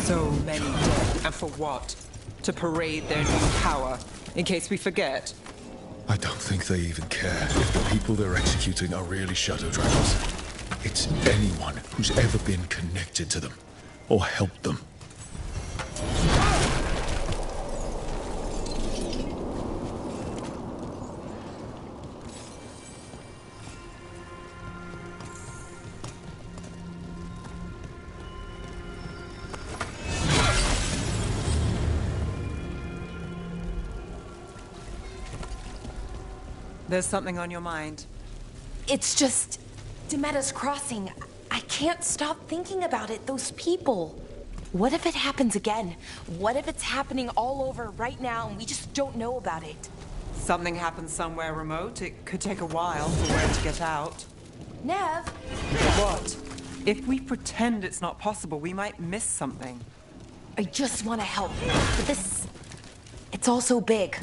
So many dead. And for what? To parade their new power, in case we forget. I don't think they even care if the people they're executing are really Shadow Dragons. It's anyone who's ever been connected to them, or helped them. There's something on your mind. It's just... Demeta's Crossing. I can't stop thinking about it. Those people. What if it happens again? What if it's happening all over right now and we just don't know about it? Something happens somewhere remote. It could take a while for word to get out. Nev? What? If we pretend it's not possible, we might miss something. I just want to help. But this... It's all so big.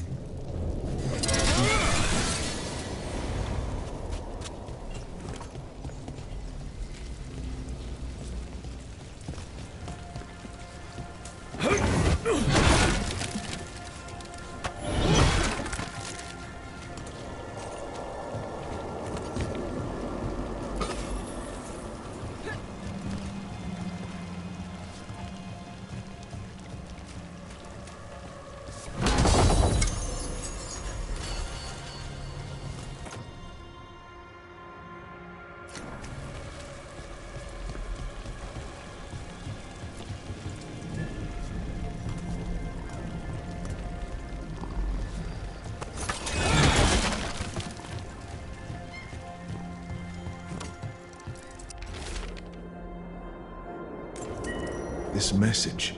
This message.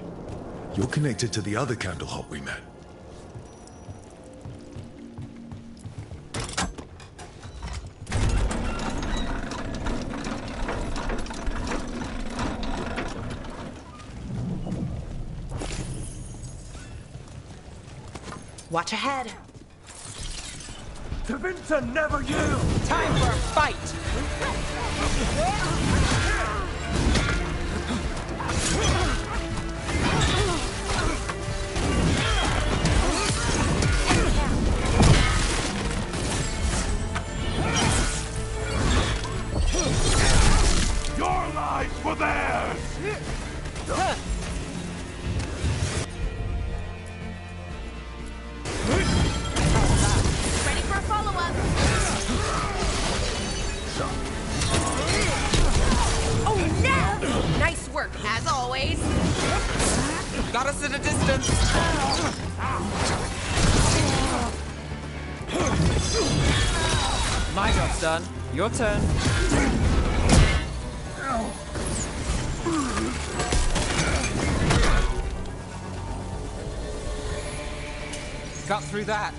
You're connected to the other Candlehot we met. Watch ahead. Tevinter, never you! Time for a fight! Your lives for theirs! Ready for a follow-up. Oh, no! Nice work, as always. Got us at a distance. My job's done. Your turn. got through that.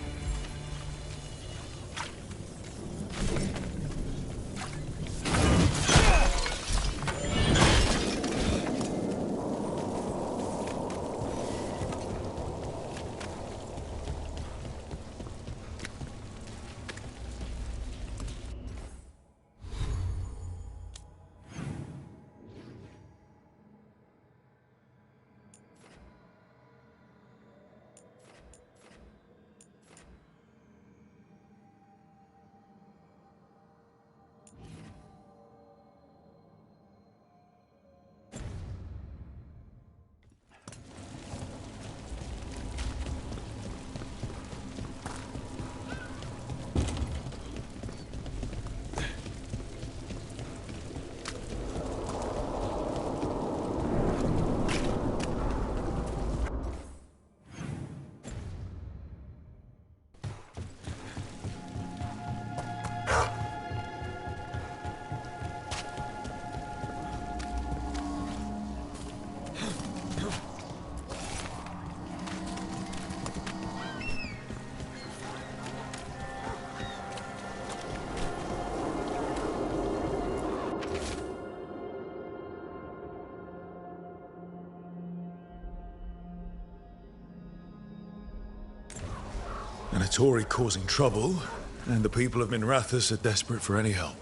An Atori causing trouble, and the people of Minrathous are desperate for any help.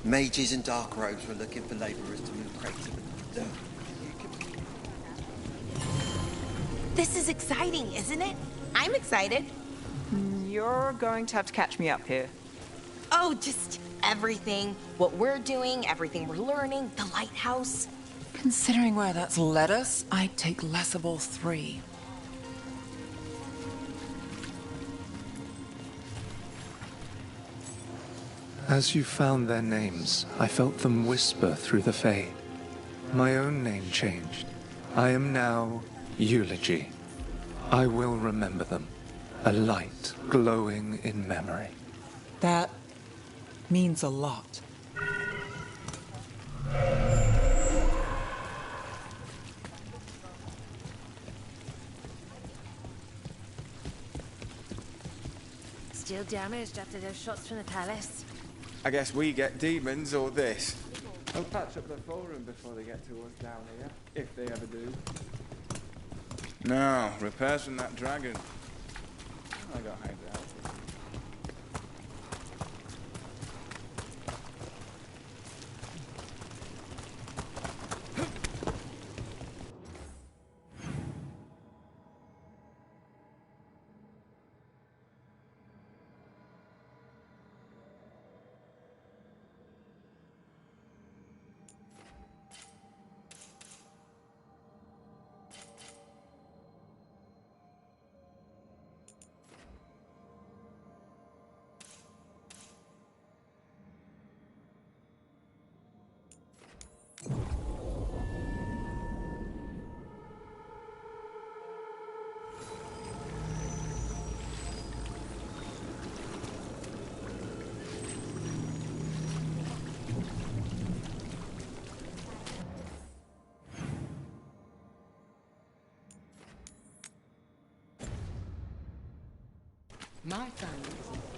Mages in dark robes were looking for laborers to move crates. This is exciting, isn't it? I'm excited. You're going to have to catch me up here. Oh, just everything. What we're doing, everything we're learning, the lighthouse. Considering where that's led us, I'd take less of all three. As you found their names, I felt them whisper through the Fae. My own name changed. I am now Eulogy. I will remember them. A light glowing in memory. That means a lot. Still damaged after those shots from the palace. I guess we get demons or this. I'll patch up the forum before they get to us down here, if they ever do. No, repairs from that dragon. I got hide out. My family is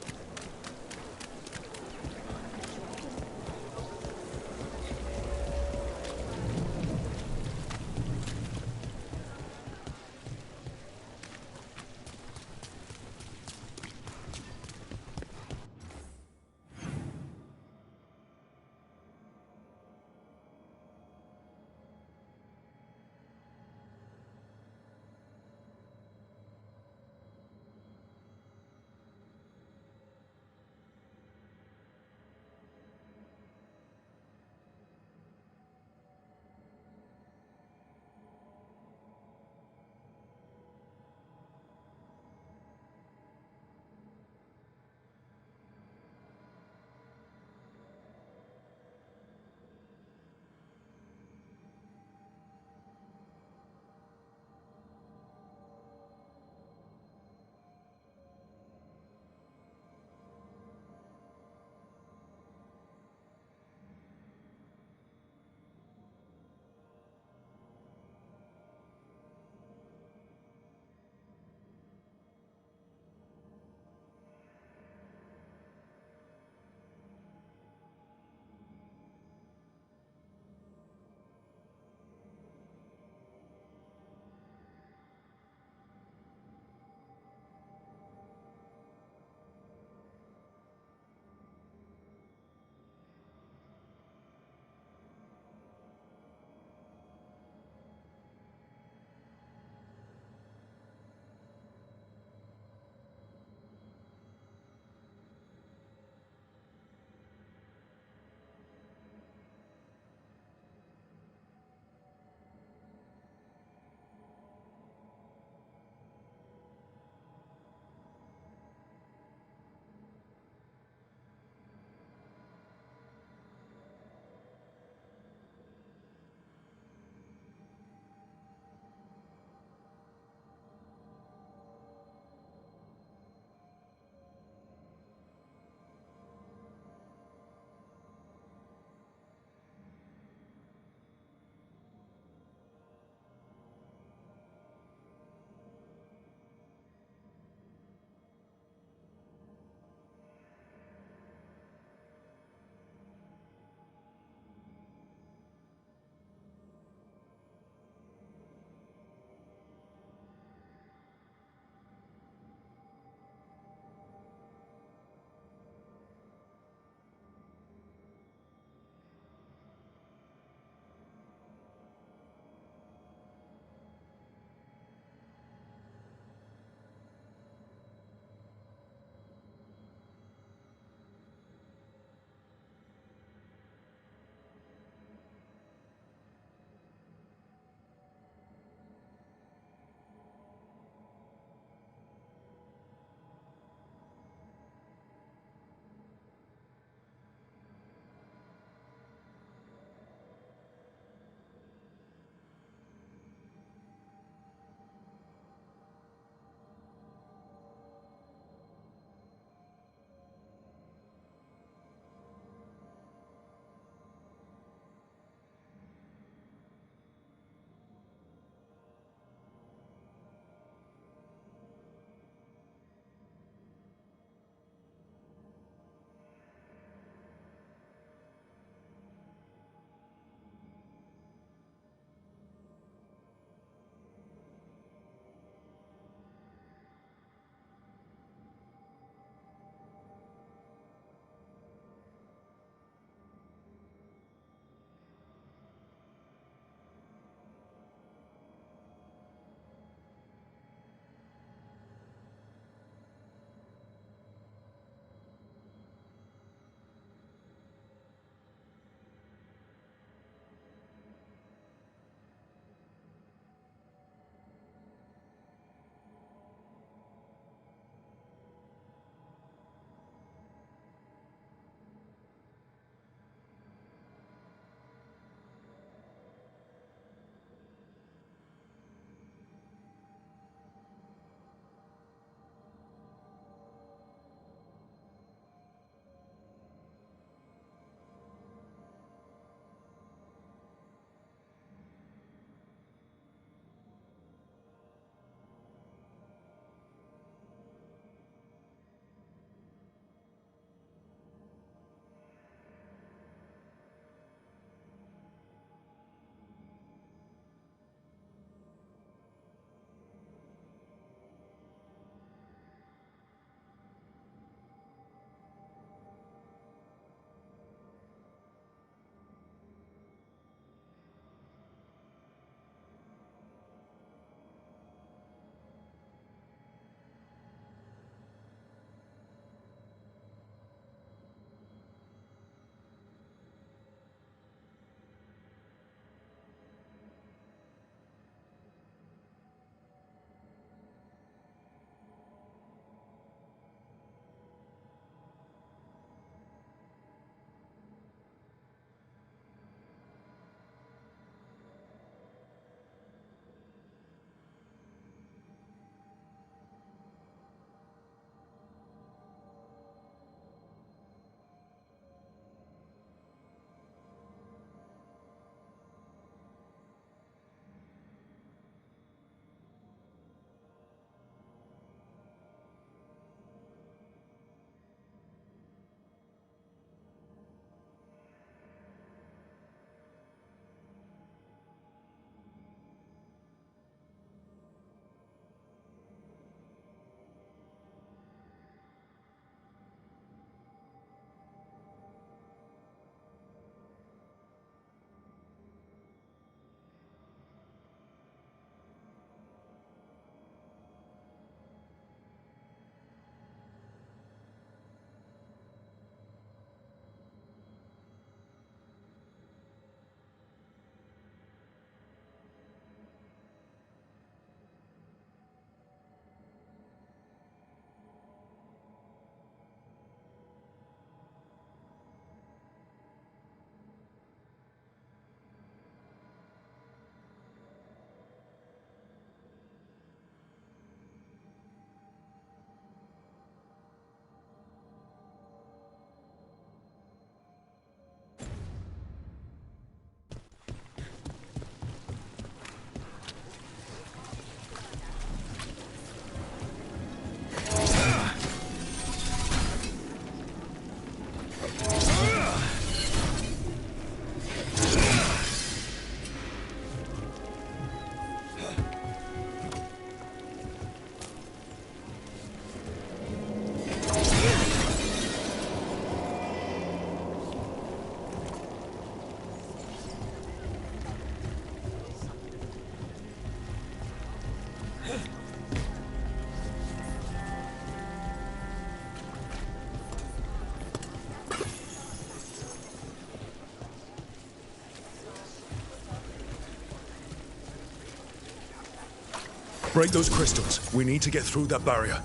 Break those crystals. We need to get through that barrier.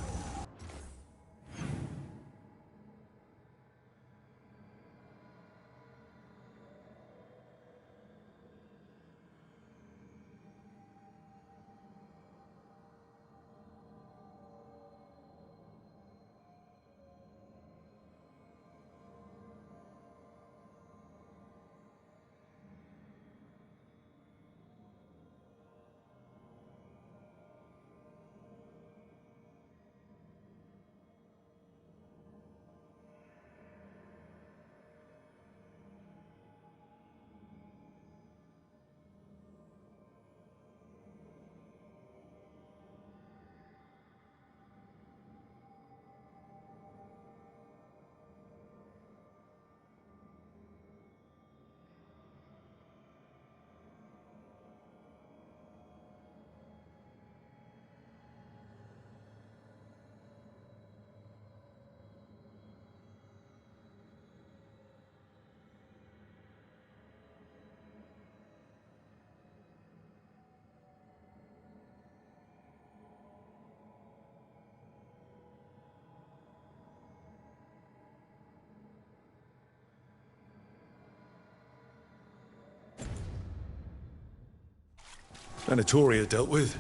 Venatoria dealt with.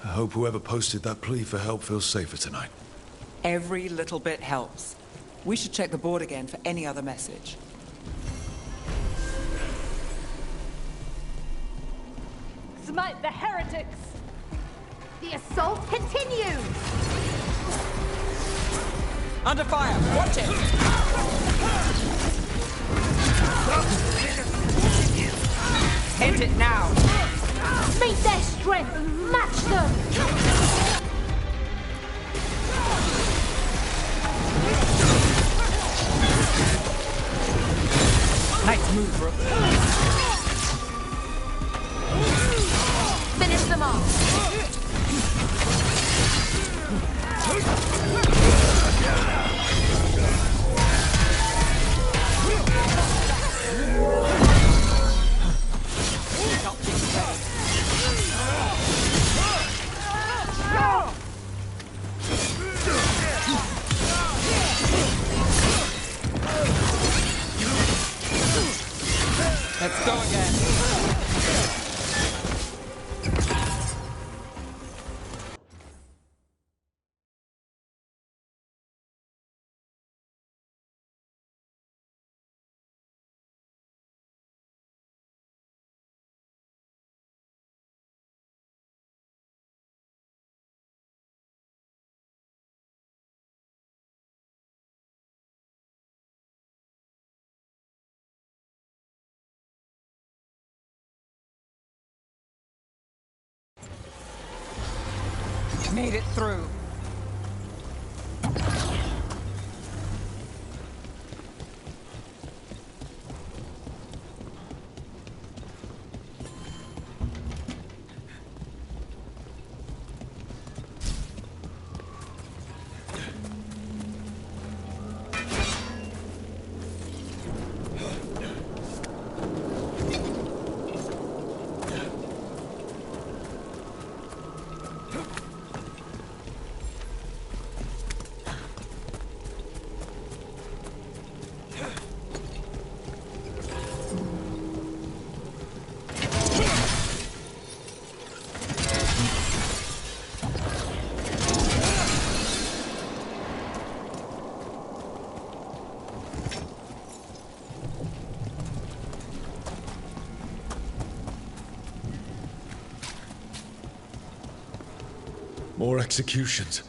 I hope whoever posted that plea for help feels safer tonight. Every little bit helps. We should check the board again for any other message. Smite the heretics! The assault continues! Under fire! Watch it! End it now! Meet their strength! Match them! Nice move, Brooke. Finish them off! Let's go again. Made it through. More executions.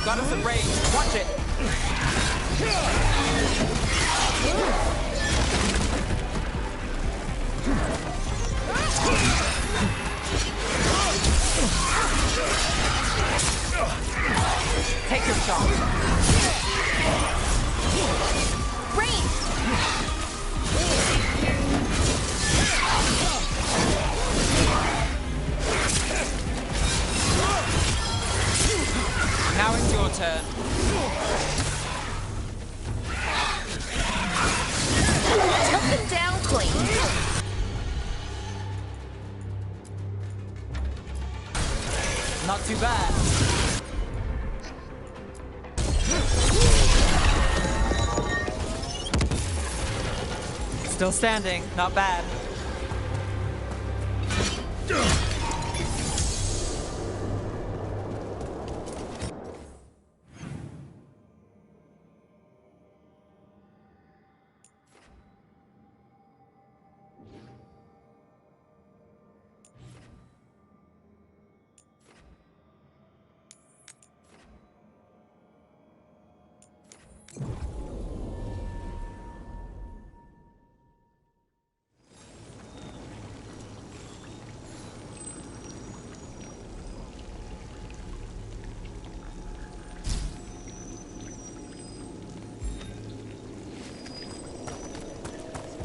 got us at range. Watch it. Take your shot. Range! Now it's your turn. Tilt them down, please. Not too bad. Still standing. Not bad.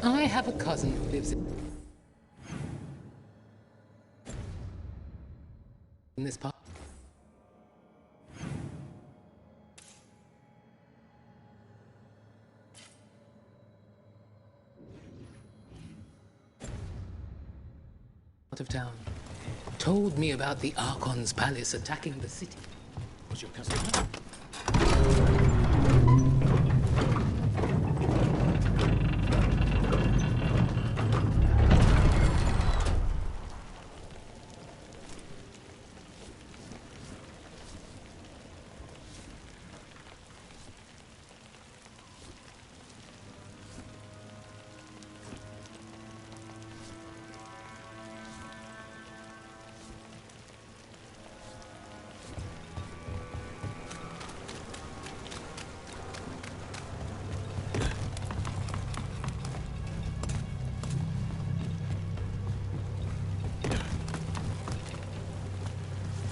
I have a cousin who lives in this part. Out of town. Told me about the Archon's palace attacking the city. Was your cousin there?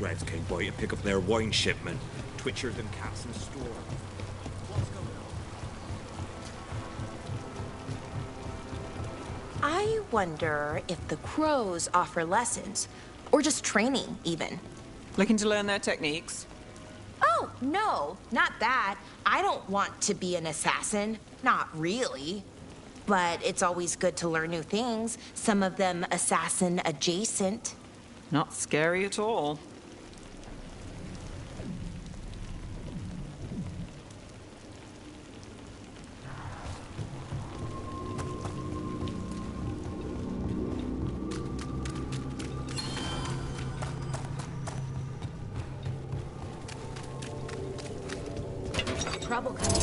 Reds came by to pick up their wine shipment. Twitchier than cats in a store. What's going on? I wonder if the crows offer lessons, or just training, even. Looking to learn their techniques? Oh, no, not that. I don't want to be an assassin. Not really. But it's always good to learn new things, some of them assassin adjacent. Not scary at all. Trouble coming.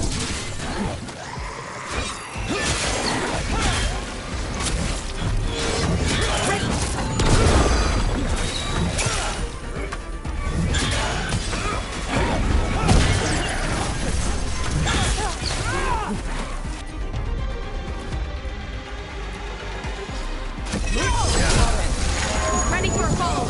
Ready for a fall.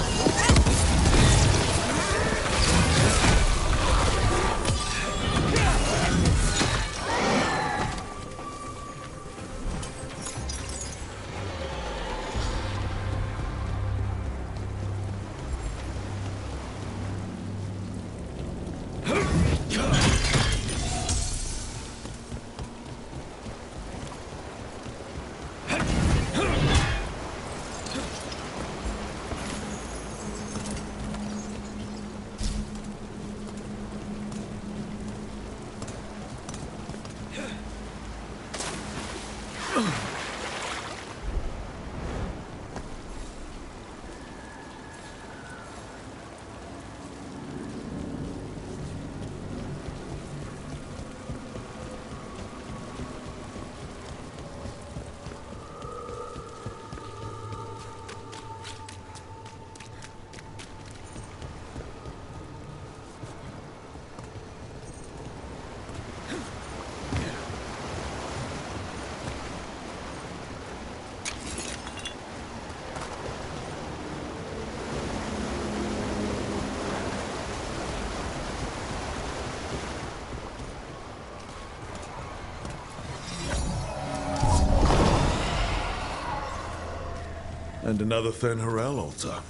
And another Thenharel altar.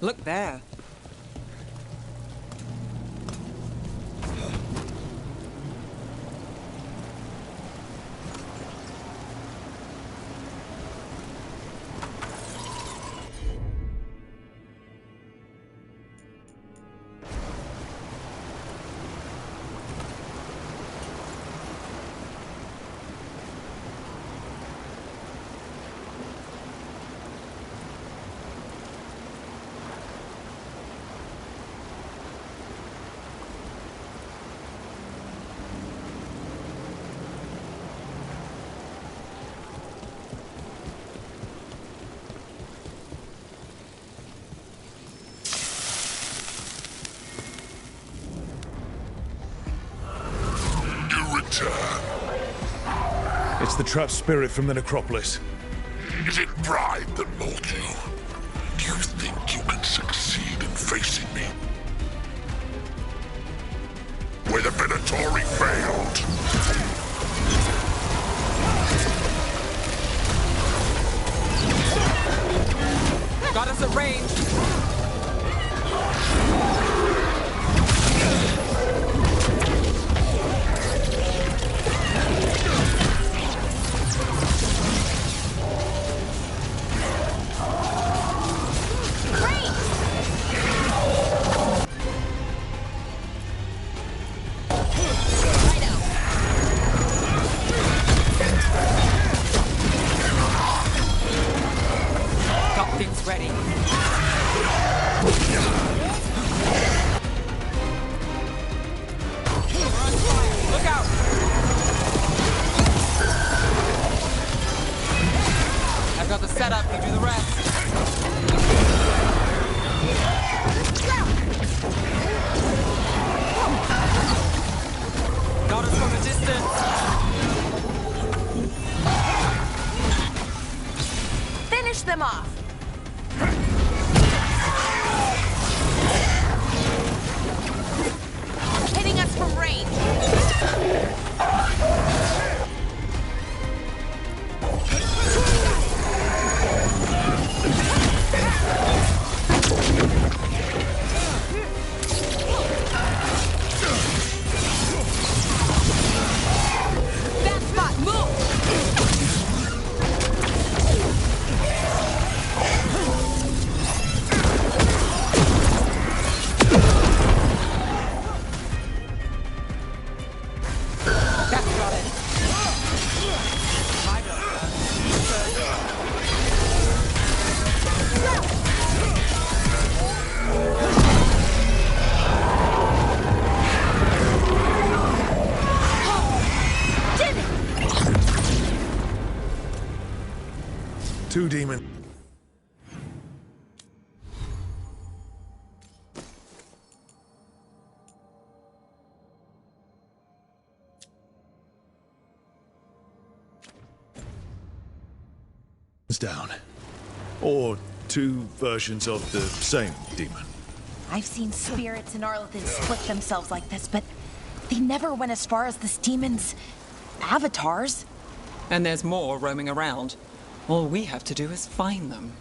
Look there. It's the trapped spirit from the necropolis. Is it pride that mold you? Do you think you can succeed in facing me? Where the Venatori failed. Got us at range. Them off. Hitting us from range. That spot, move! Two demons. down. Or two versions of the same demon. I've seen spirits in Arlethan split themselves like this, but they never went as far as this demon's avatars. And there's more roaming around. All we have to do is find them.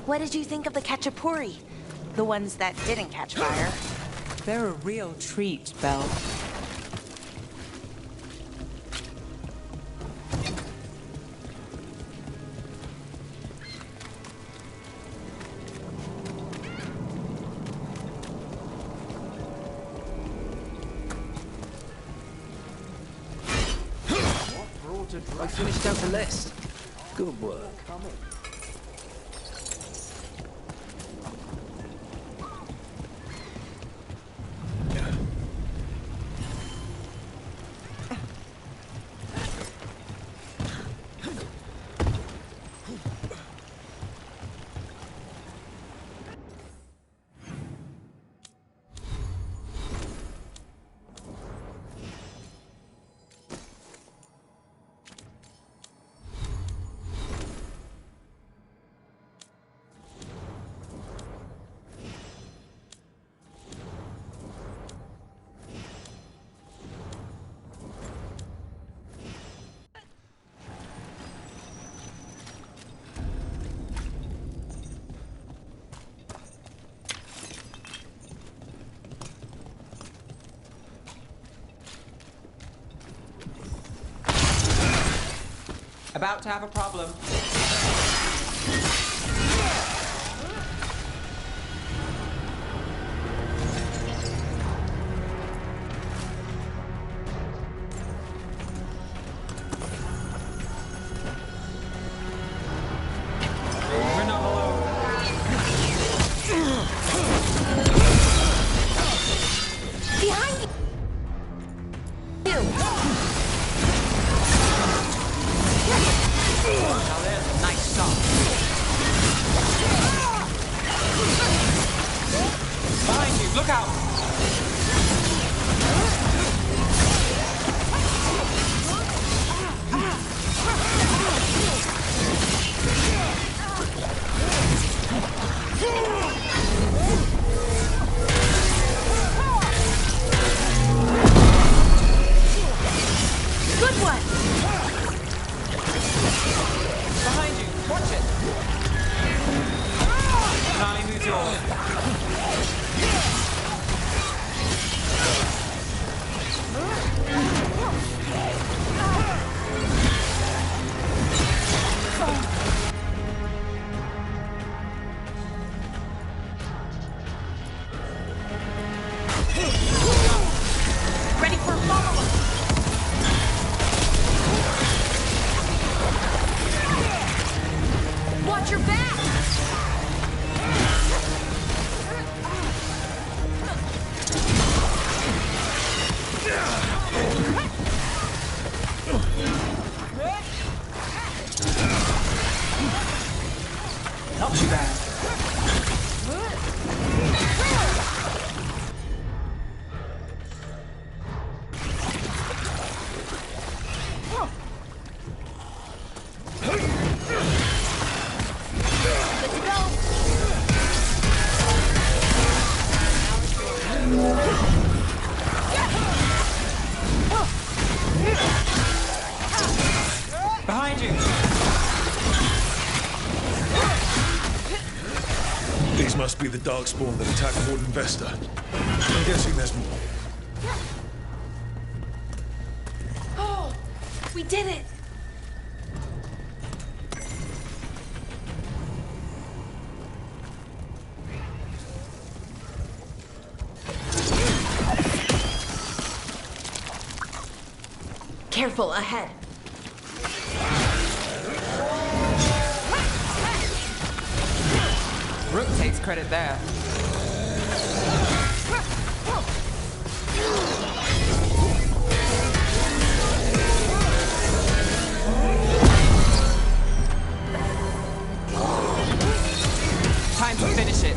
What did you think of the Khachapuri? The ones that didn't catch fire? They're a real treat, Belle. I finished out the list. Good work. About to have a problem. We're not alone. Behind you! Now there's a nice shot. Behind you, look out! Good one! Behind you, watch it! Charlie moves yours. Ready for a follow-up! Watch your back! bad. Behind you! These must be the Darkspawn that attacked Warden Vesta. I'm guessing there's more. Oh, we did it! Careful, ahead. Rook takes credit there. Time to finish it.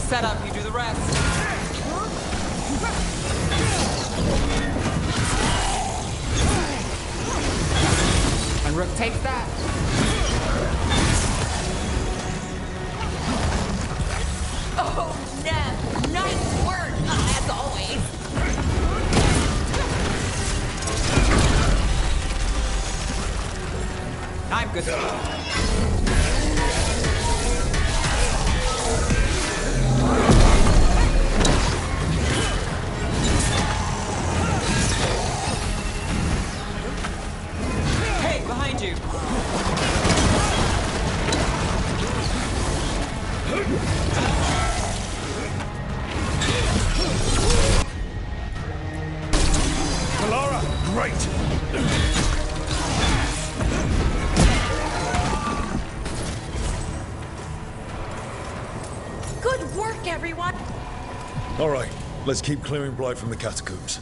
Setup, you do the rest. And Rook takes that. Oh, Nev, nice work, as always. I'm good to go. All right, let's keep clearing Blight from the catacombs.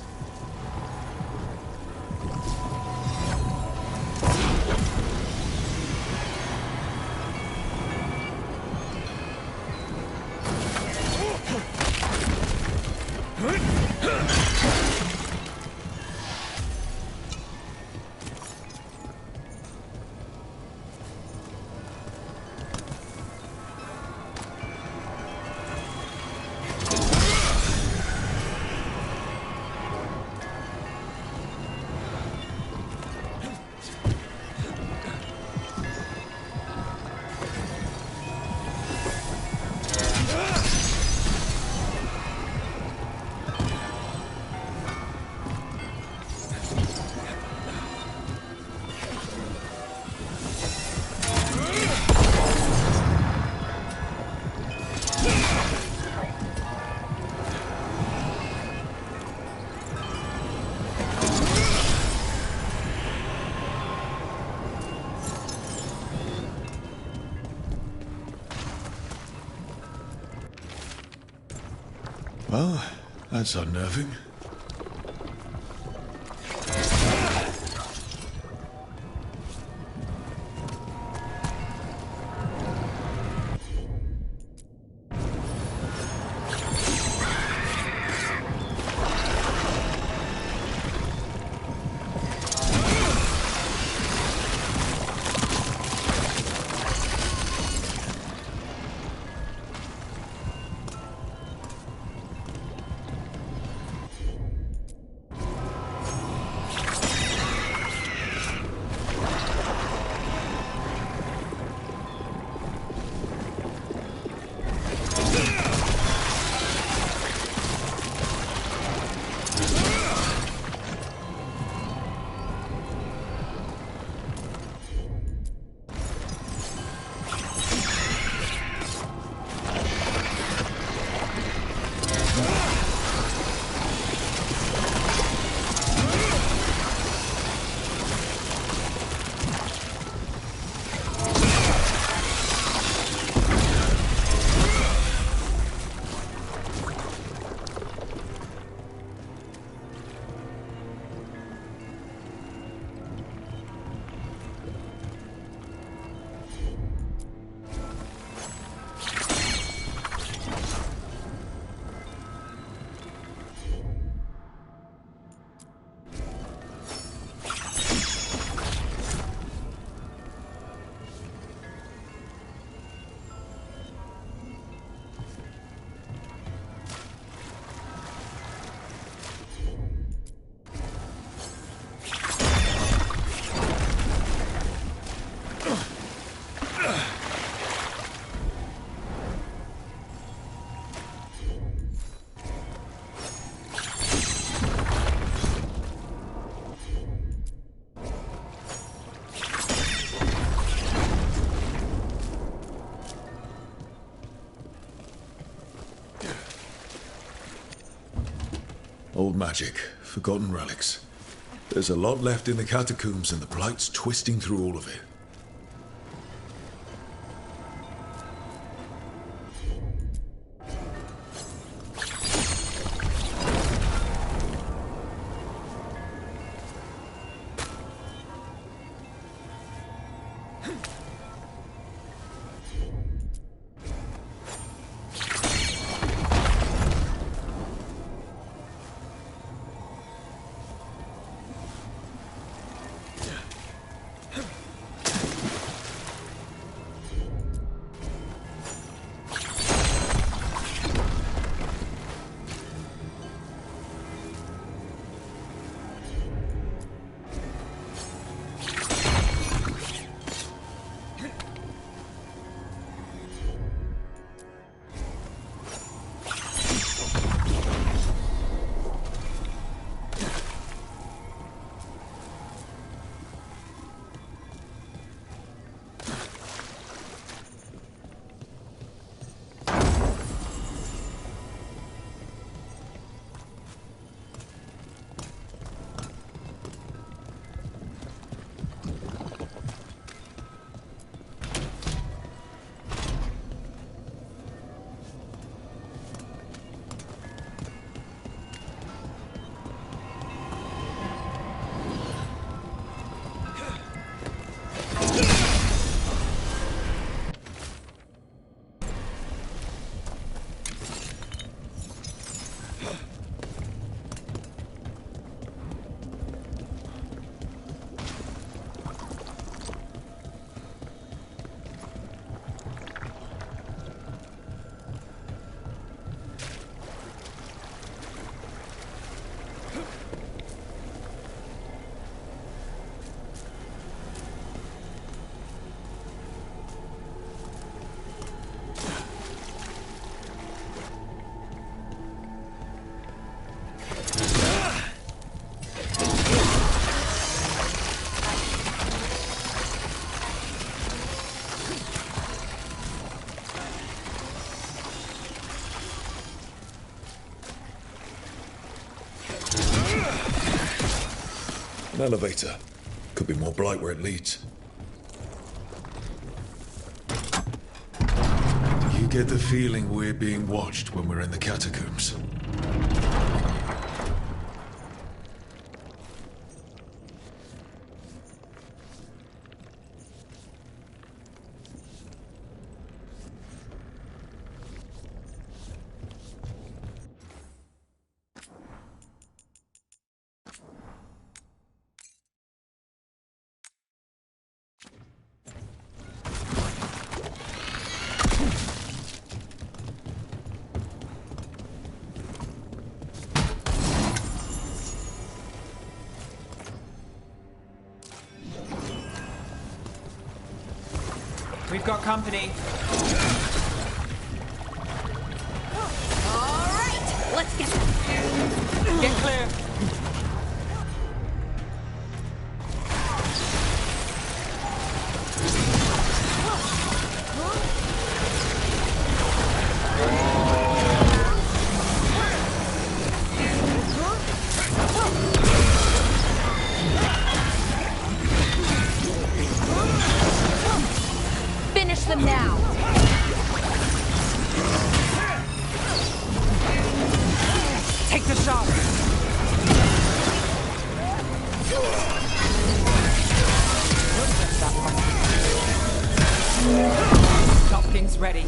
Well, that's unnerving. Old magic, forgotten relics. There's a lot left in the catacombs, and the Blight's twisting through all of it. An elevator. Could be more Blight where it leads. Do you get the feeling we're being watched when we're in the catacombs? got company. All right, let's get them. Get clear. Finish them now. Take the shot. Top things ready.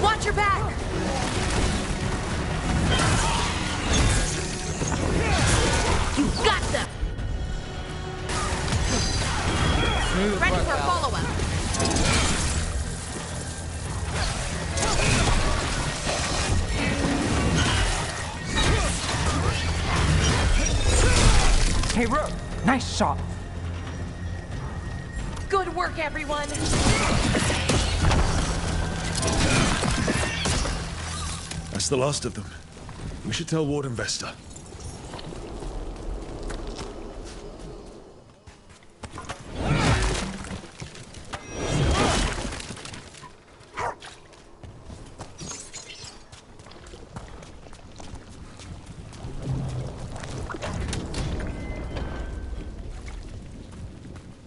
Watch your back. You got them. Ready for a follow-up. Hey, Rook, nice shot. Good work, everyone. That's the last of them. We should tell Warden Vesta.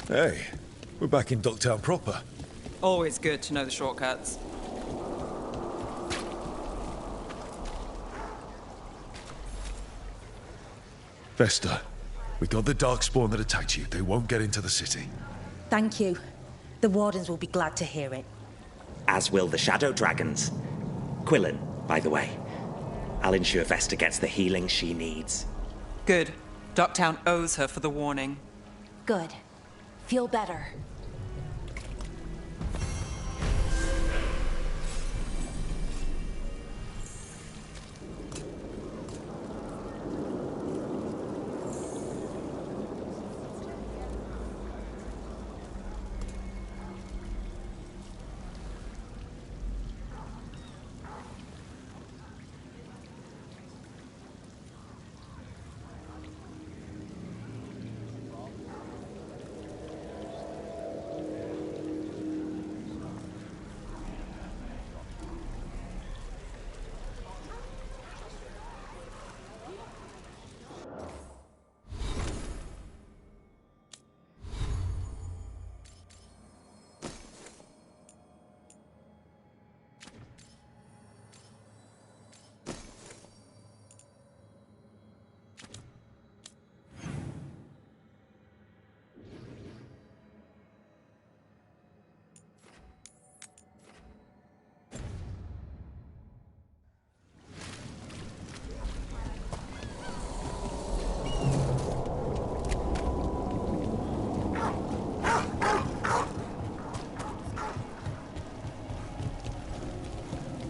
Hey, we're back in Ducktown proper. Always good to know the shortcuts. Vesta, we got the Darkspawn that attacked you. They won't get into the city. Thank you. The Wardens will be glad to hear it. As will the Shadow Dragons. Quillen, by the way. I'll ensure Vesta gets the healing she needs. Good. Ducktown owes her for the warning. Good. Feel better.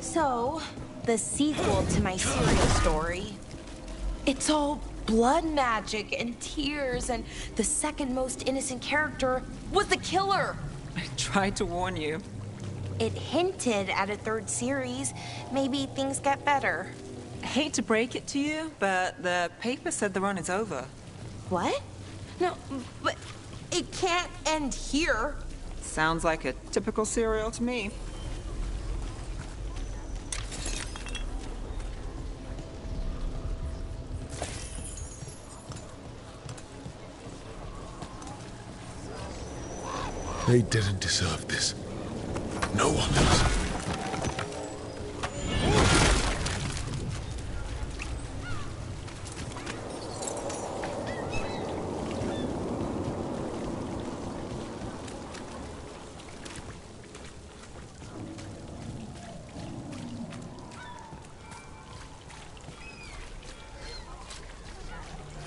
So, the sequel to my serial story. It's all blood magic and tears, and the second most innocent character was the killer. I tried to warn you. It hinted at a third series. Maybe things get better. I hate to break it to you, but the paper said the run is over. What? No, but it can't end here. Sounds like a typical serial to me. They didn't deserve this. No one does.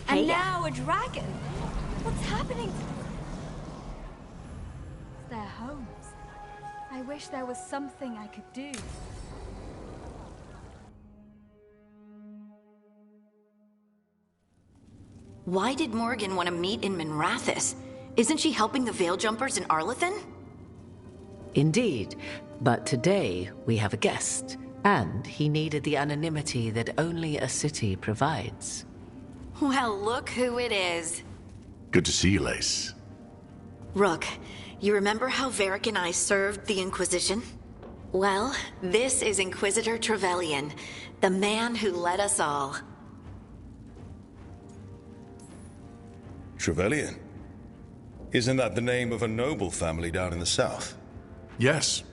And now a dragon. What's happening? Their homes. I wish there was something I could do. Why did Morgan want to meet in Minrathous? Isn't she helping the Veil Jumpers in Arlathan? Indeed, but today we have a guest, and he needed the anonymity that only a city provides. Well, look who it is. Good to see you, Lace. Rook, you remember how Varric and I served the Inquisition? Well, this is Inquisitor Trevelyan, the man who led us all. Trevelyan? Isn't that the name of a noble family down in the south? Yes.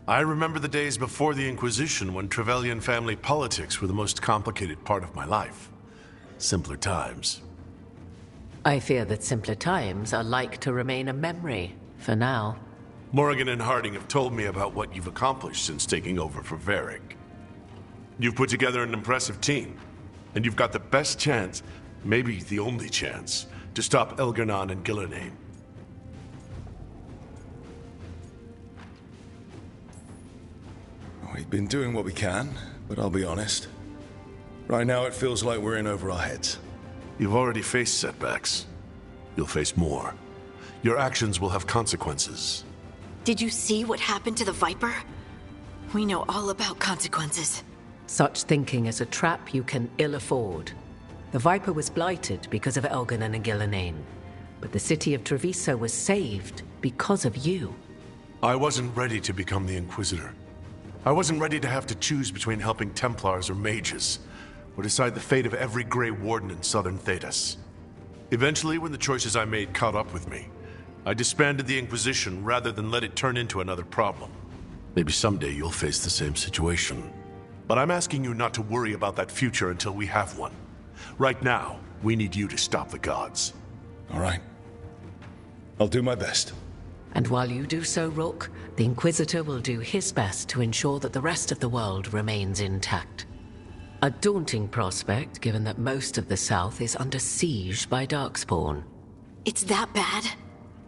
I remember the days before the Inquisition when Trevelyan family politics were the most complicated part of my life. Simpler times. I fear that simpler times are like to remain a memory, for now. Morgan and Harding have told me about what you've accomplished since taking over for Varric. You've put together an impressive team, and you've got the best chance, maybe the only chance, to stop Elgar'nan and Gillenane. We've been doing what we can, but I'll be honest. Right now it feels like we're in over our heads. You've already faced setbacks. You'll face more. Your actions will have consequences. Did you see what happened to the Viper? We know all about consequences. Such thinking is a trap you can ill afford. The Viper was blighted because of Elgar'nan and Gillenane, but the city of Treviso was saved because of you. I wasn't ready to become the Inquisitor. I wasn't ready to have to choose between helping Templars or mages, or decide the fate of every Grey Warden in southern Thedas. Eventually, when the choices I made caught up with me, I disbanded the Inquisition rather than let it turn into another problem. Maybe someday you'll face the same situation. But I'm asking you not to worry about that future until we have one. Right now, we need you to stop the gods. All right. I'll do my best. And while you do so, Rook, the Inquisitor will do his best to ensure that the rest of the world remains intact. A daunting prospect, given that most of the South is under siege by Darkspawn. It's that bad?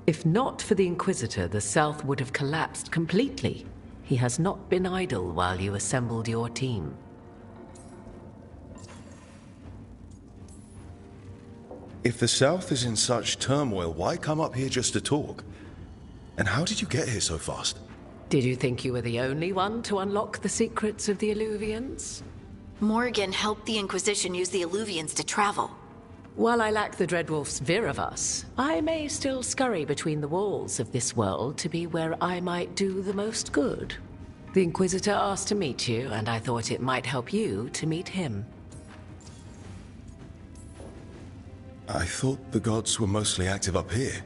If not for the Inquisitor, the South would have collapsed completely. He has not been idle while you assembled your team. If the South is in such turmoil, why come up here just to talk? And how did you get here so fast? Did you think you were the only one to unlock the secrets of the Illuvians? Morgan helped the Inquisition use the Illuvians to travel. While I lack the Dreadwolf's Viravus, I may still scurry between the walls of this world to be where I might do the most good. The Inquisitor asked to meet you, and I thought it might help you to meet him. I thought the gods were mostly active up here.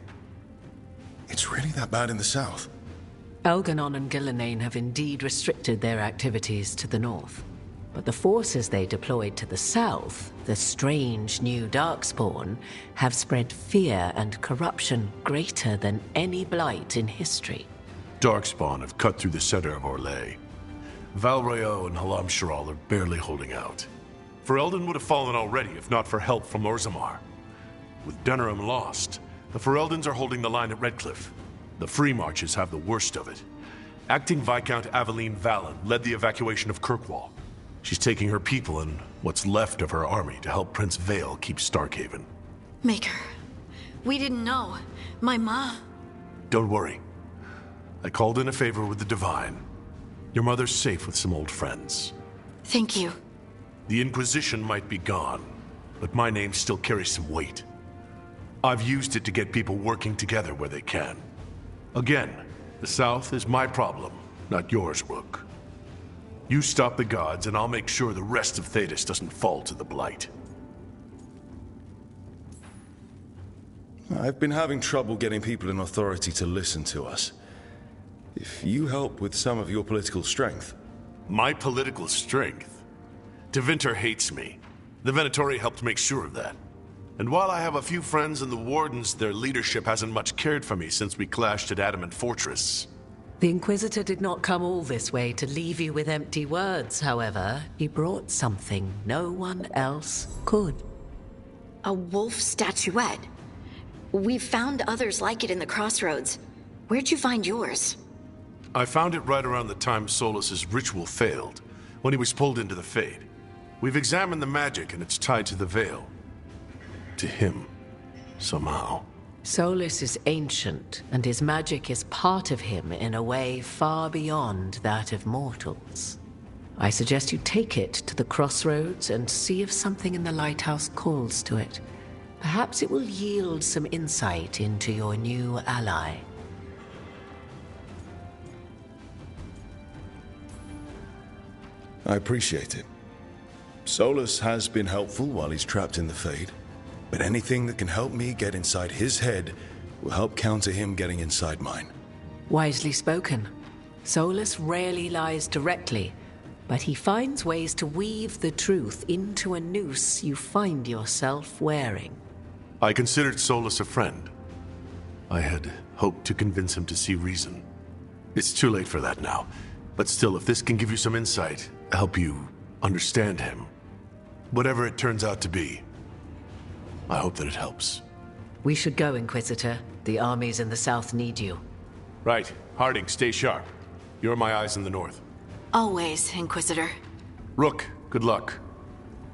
It's really that bad in the south? Elgar'nan and Gillenane have indeed restricted their activities to the north. But the forces they deployed to the south, the strange new Darkspawn, have spread fear and corruption greater than any blight in history. Darkspawn have cut through the center of Orlais. Valroyo and Halam Sharal are barely holding out. Ferelden would have fallen already if not for help from Orzammar. With Denerim lost, the Fereldans are holding the line at Redcliffe. The Free Marches have the worst of it. Acting Viscount Aveline Vallon led the evacuation of Kirkwall. She's taking her people and what's left of her army to help Prince Vale keep Starkhaven. Maker, we didn't know. My ma... Don't worry. I called in a favor with the Divine. Your mother's safe with some old friends. Thank you. The Inquisition might be gone, but my name still carries some weight. I've used it to get people working together where they can. Again, the South is my problem, not yours, Rook. You stop the gods, and I'll make sure the rest of Thedas doesn't fall to the Blight. I've been having trouble getting people in authority to listen to us. If you help with some of your political strength... My political strength? Tevinter hates me. The Venatori helped make sure of that. And while I have a few friends in the Wardens, their leadership hasn't much cared for me since we clashed at Adamant Fortress. The Inquisitor did not come all this way to leave you with empty words, however. He brought something no one else could. A wolf statuette. We've found others like it in the crossroads. Where'd you find yours? I found it right around the time Solus's ritual failed, when he was pulled into the Fade. We've examined the magic, and it's tied to the Veil. to him, somehow. Solus is ancient, and his magic is part of him in a way far beyond that of mortals. I suggest you take it to the crossroads and see if something in the lighthouse calls to it. Perhaps it will yield some insight into your new ally. I appreciate it. Solus has been helpful while he's trapped in the Fade, but anything that can help me get inside his head will help counter him getting inside mine. Wisely spoken. Solus rarely lies directly, but he finds ways to weave the truth into a noose you find yourself wearing. I considered Solus a friend. I had hoped to convince him to see reason. It's too late for that now, but still, if this can give you some insight, help you understand him, whatever it turns out to be, I hope that it helps. We should go, Inquisitor. The armies in the south need you. Right. Harding, stay sharp. You're my eyes in the north. Always, Inquisitor. Rook, good luck.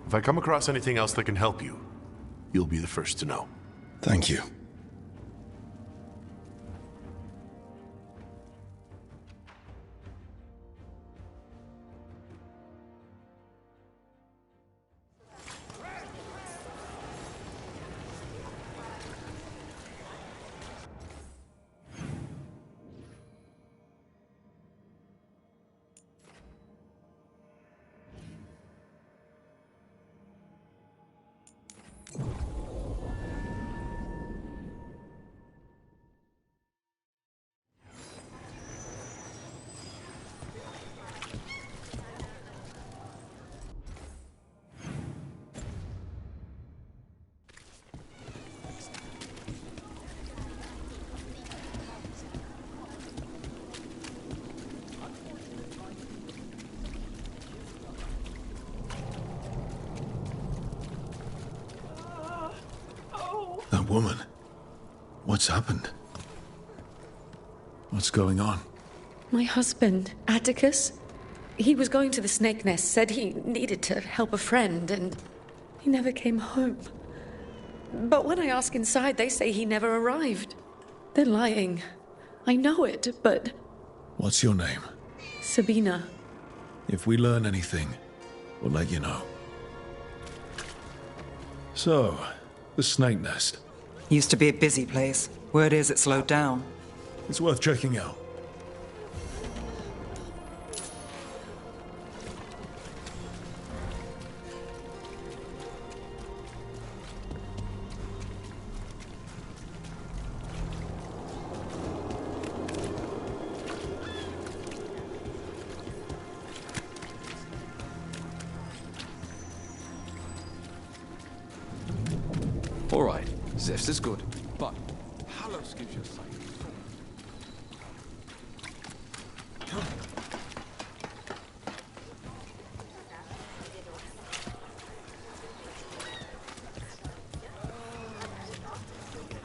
If I come across anything else that can help you, you'll be the first to know. Thank you. That woman. What's happened? What's going on? My husband, Atticus, he was going to the Snake Nest, said he needed to help a friend, and he never came home. But when I ask inside, they say he never arrived. They're lying. I know it, but... What's your name? Sabina. If we learn anything, we'll let you know. So, the Snake Nest. Used to be a busy place. Word is it slowed down. It's worth checking out. All right, Zest is good, but Halos gives you a sight.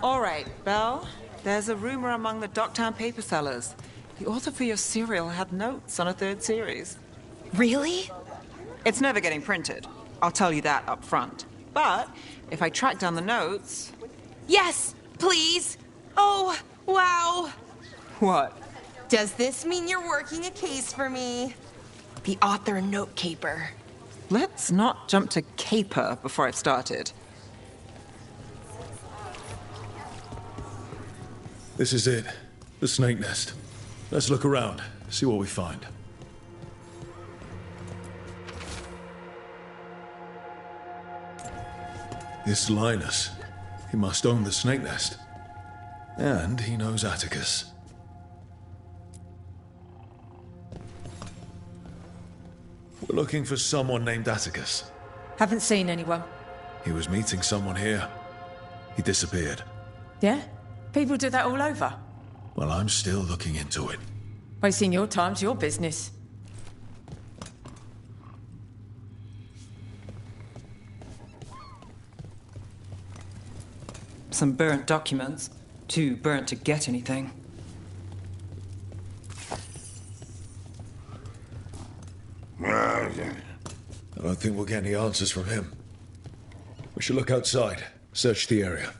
All right, Belle. There's a rumor among the Docktown paper sellers. The author for your serial had notes on a third series. Really? It's never getting printed. I'll tell you that up front. But if I track down the notes... Yes, please. Oh, wow. What? Does this mean you're working a case for me? The author and note caper. Let's not jump to caper before I've started. This is it. The Snake Nest. Let's look around, see what we find. This Linus. He must own the Snake Nest. And he knows Atticus. We're looking for someone named Atticus. Haven't seen anyone. He was meeting someone here. He disappeared. Yeah? People do that all over. Well, I'm still looking into it. Wasting your time's your business. Some burnt documents. Too burnt to get anything. I don't think we'll get any answers from him. We should look outside. Search the area.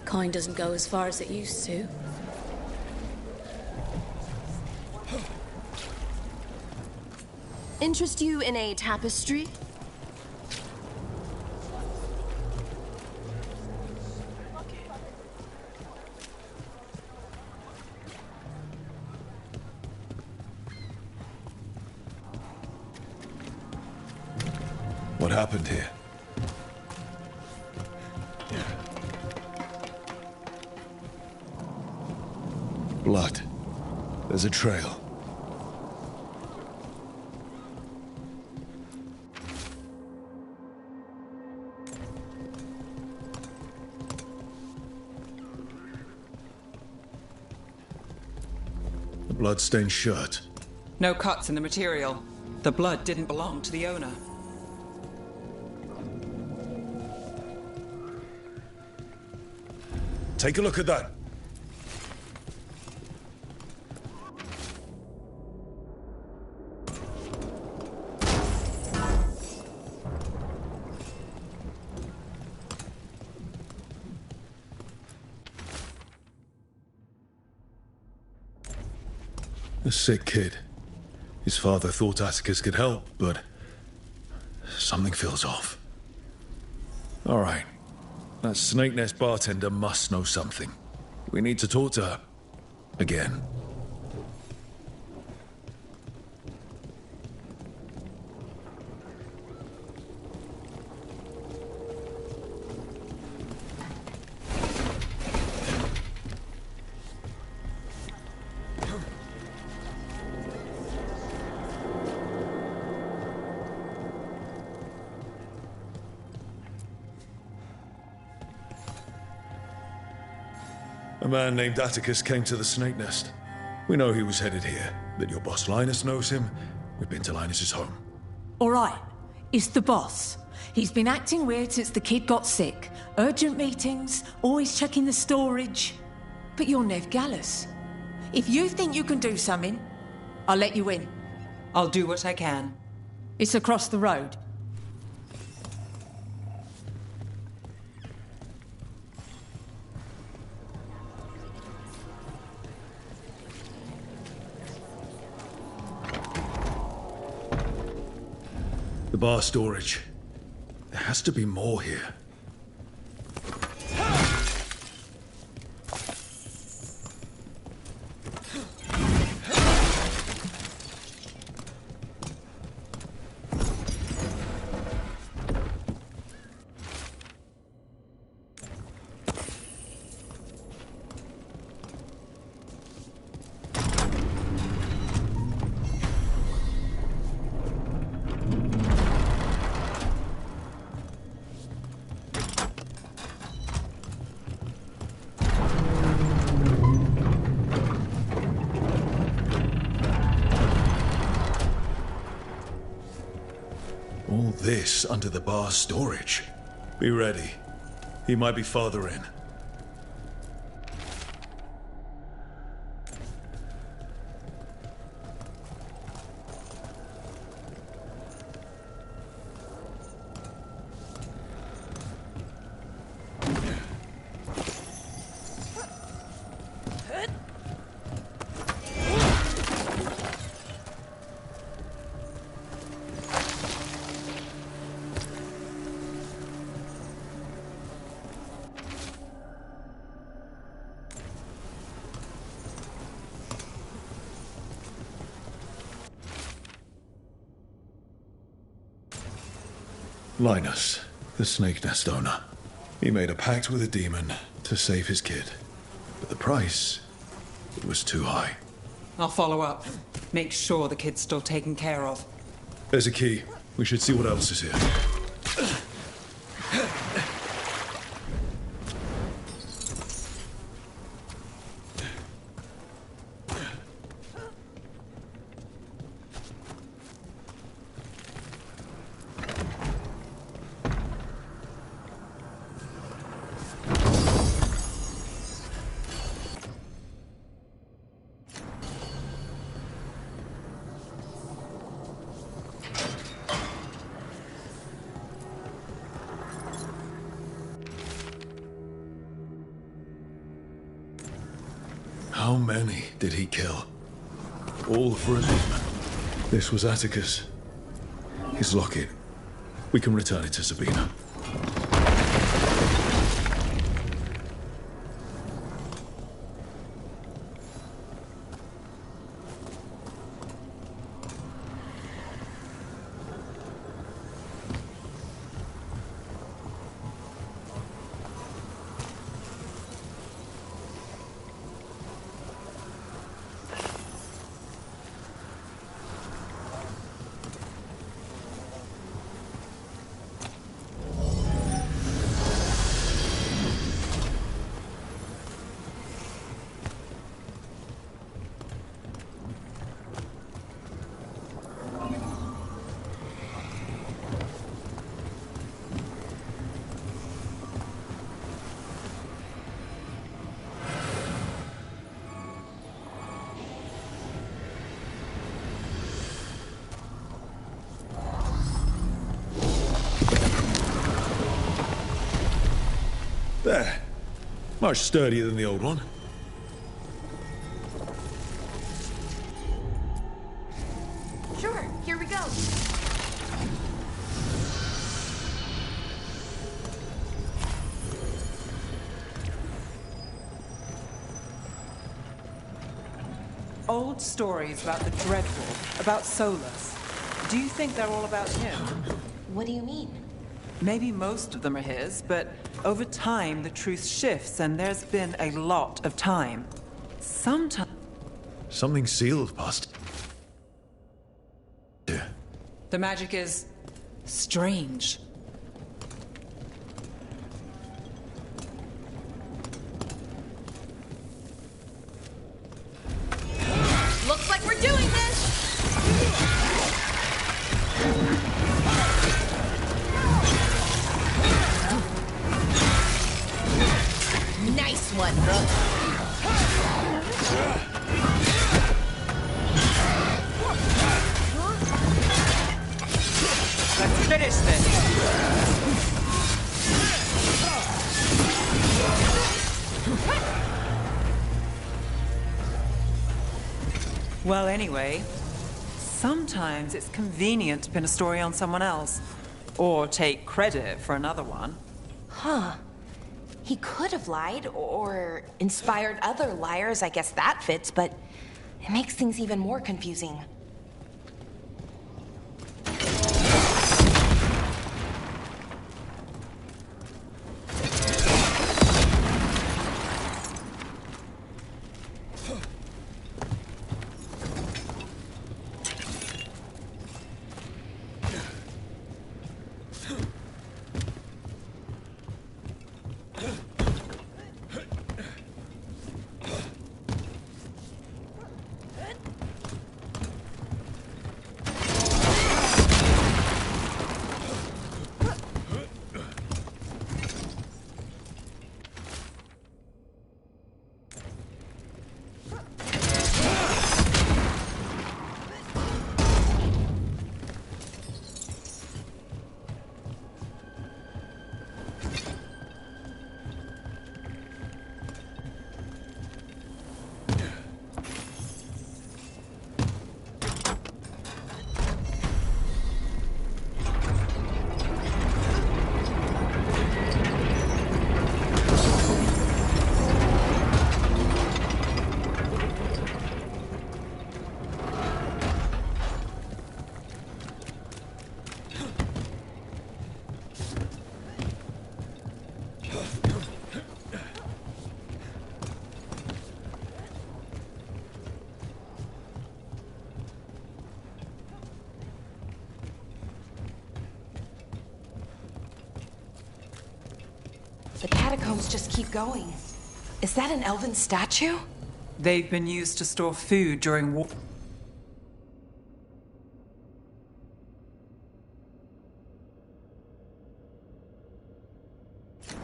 Kind doesn't go as far as it used to. Interest you in a tapestry? What happened here? Blood. There's a trail. A blood-stained shirt. No cuts in the material. The blood didn't belong to the owner. Take a look at that. A sick kid. His father thought Atticus could help, but something feels off. All right. That Snake Nest bartender must know something. We need to talk to her. Again. A man named Atticus came to the Snake Nest. We know he was headed here, that your boss Linus knows him. We've been to Linus's home. All right, it's the boss. He's been acting weird since the kid got sick. Urgent meetings, always checking the storage. But you're Nev Gallus. If you think you can do something, I'll let you in. I'll do what I can. It's across the road. The bar storage. There has to be more here. All this under the bar storage. Be ready. He might be farther in. Linus, the Snake Nest owner. He made a pact with a demon to save his kid. But the price, it was too high. I'll follow up. Make sure the kid's still taken care of. There's a key. We should see what else is here. How many did he kill? All for a demon. This was Atticus. His locket. We can return it to Sabina. There. Much sturdier than the old one. Sure, here we go. Old stories about the Dreadwolf, about Solus. Do you think they're all about him? What do you mean? Maybe most of them are his, but over time the truth shifts and there's been a lot of time. Sometimes... Something sealed past. Yeah. The magic is... strange. Looks like we're doing this! Nice one, brother. Let's finish this. Well, anyway, sometimes it's convenient to pin a story on someone else, or take credit for another one. Huh. He could have lied, or inspired other liars. I guess that fits, but it makes things even more confusing. The catacombs just keep going. Is that an elven statue? They've been used to store food during war.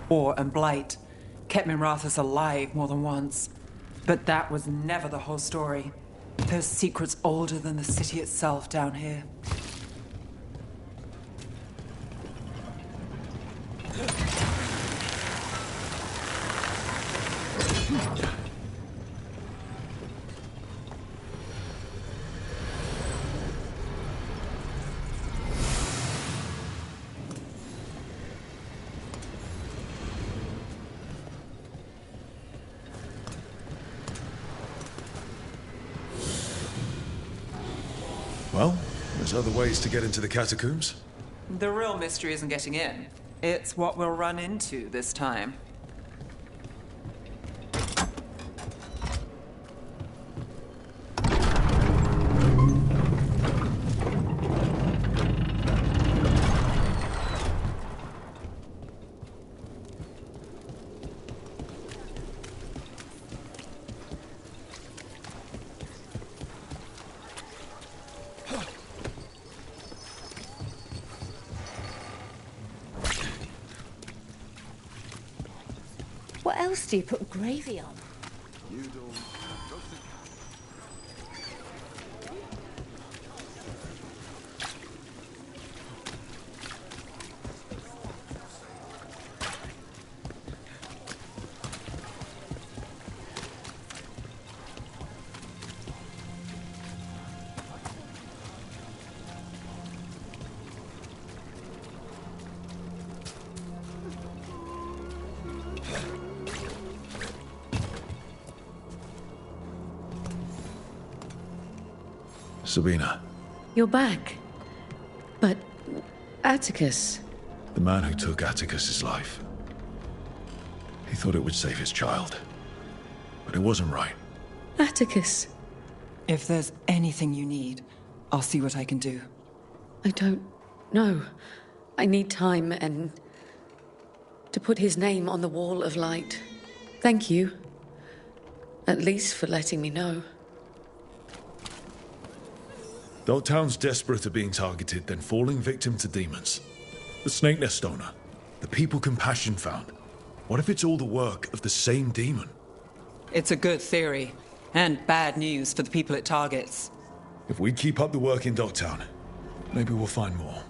War and blight kept Minrathous alive more than once. But that was never the whole story. There's secrets older than the city itself down here. Well, there's other ways to get into the catacombs. The real mystery isn't getting in. It's what we'll run into this time. What else do you put gravy on? Sabina, You're back. But Atticus. the man who took Atticus's life. He thought it would save his child. But it wasn't right. Atticus. If there's anything you need, I'll see what I can do. I don't know. I need time and to put his name on the wall of light. Thank you. At least for letting me know. Dogtown's desperate at being targeted, then falling victim to demons. The Snake Nest owner. The people Compassion found. What if it's all the work of the same demon? It's a good theory, and bad news for the people it targets. If we keep up the work in Dogtown, maybe we'll find more.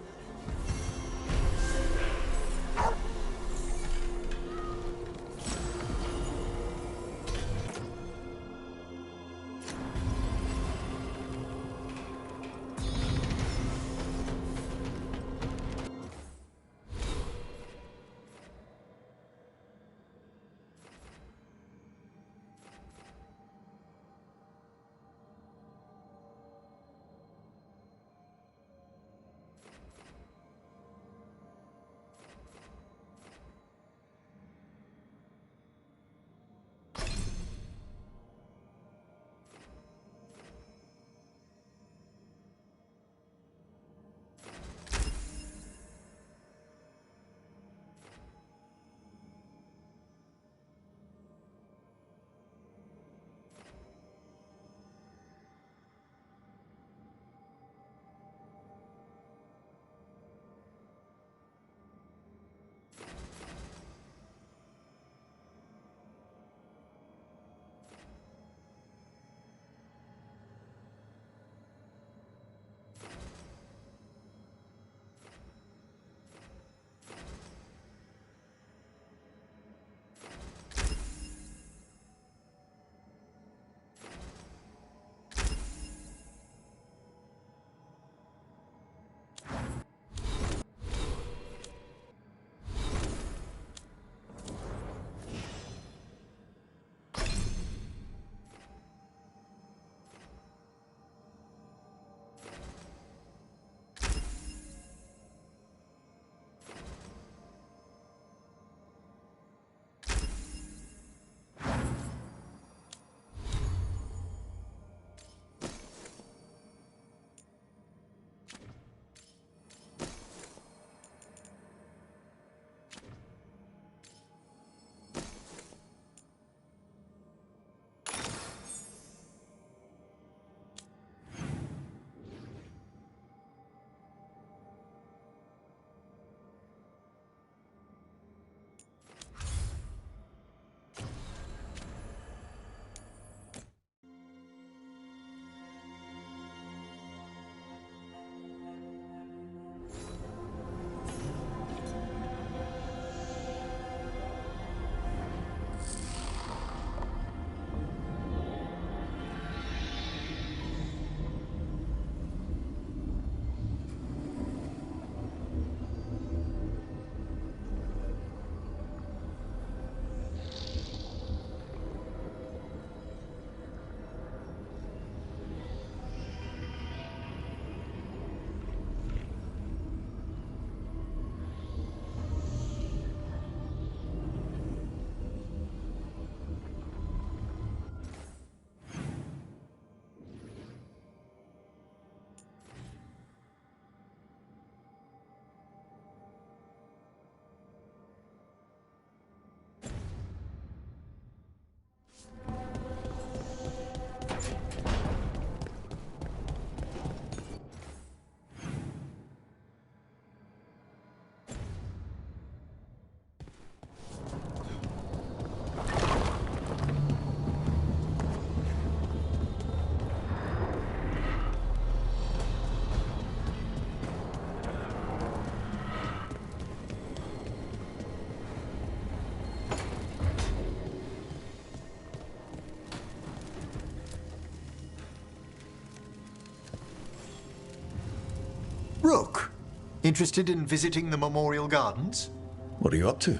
Interested in visiting the Memorial Gardens? What are you up to?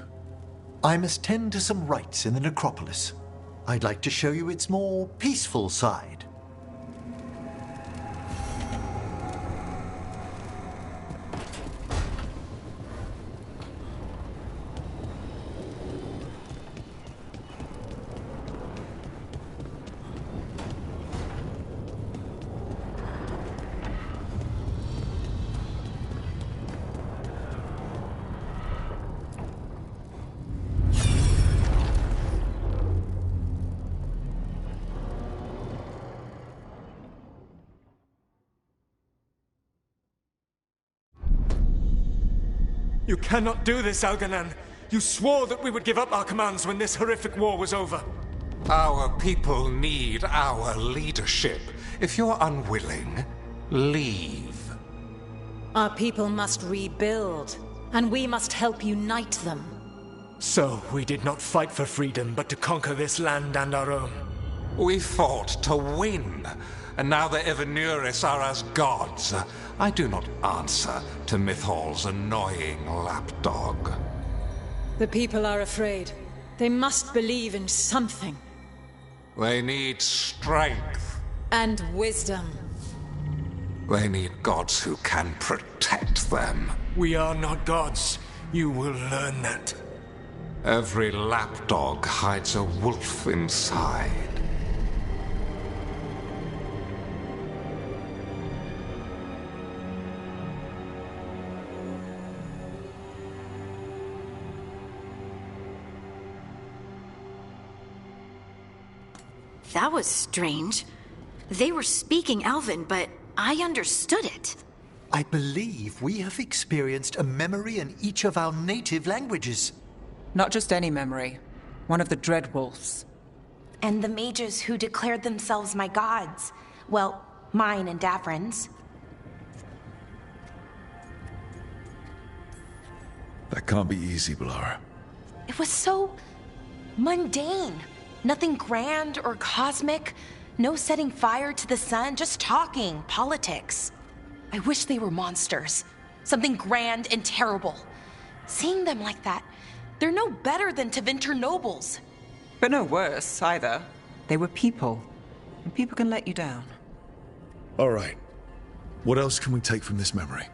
I must tend to some rites in the necropolis. I'd like to show you its more peaceful side. You cannot do this, Algernon. You swore that we would give up our commands when this horrific war was over. Our people need our leadership. If you're unwilling, leave. Our people must rebuild, and we must help unite them. So, we did not fight for freedom, but to conquer this land and our own. We fought to win, and now the Evenuris are as gods. I do not answer to Mythal's annoying lapdog. The people are afraid. They must believe in something. They need strength. And wisdom. They need gods who can protect them. We are not gods. You will learn that. Every lapdog hides a wolf inside. That was strange. They were speaking Elven, but I understood it. I believe we have experienced a memory in each of our native languages. Not just any memory. One of the Dreadwolves. And the mages who declared themselves my gods. Well, mine and Davrin's. That can't be easy, Blara. It was so mundane. Nothing grand or cosmic. No setting fire to the sun, just talking, politics. I wish they were monsters. Something grand and terrible. Seeing them like that, they're no better than Tevinter nobles. But no worse, either. They were people. And people can let you down. All right. What else can we take from this memory?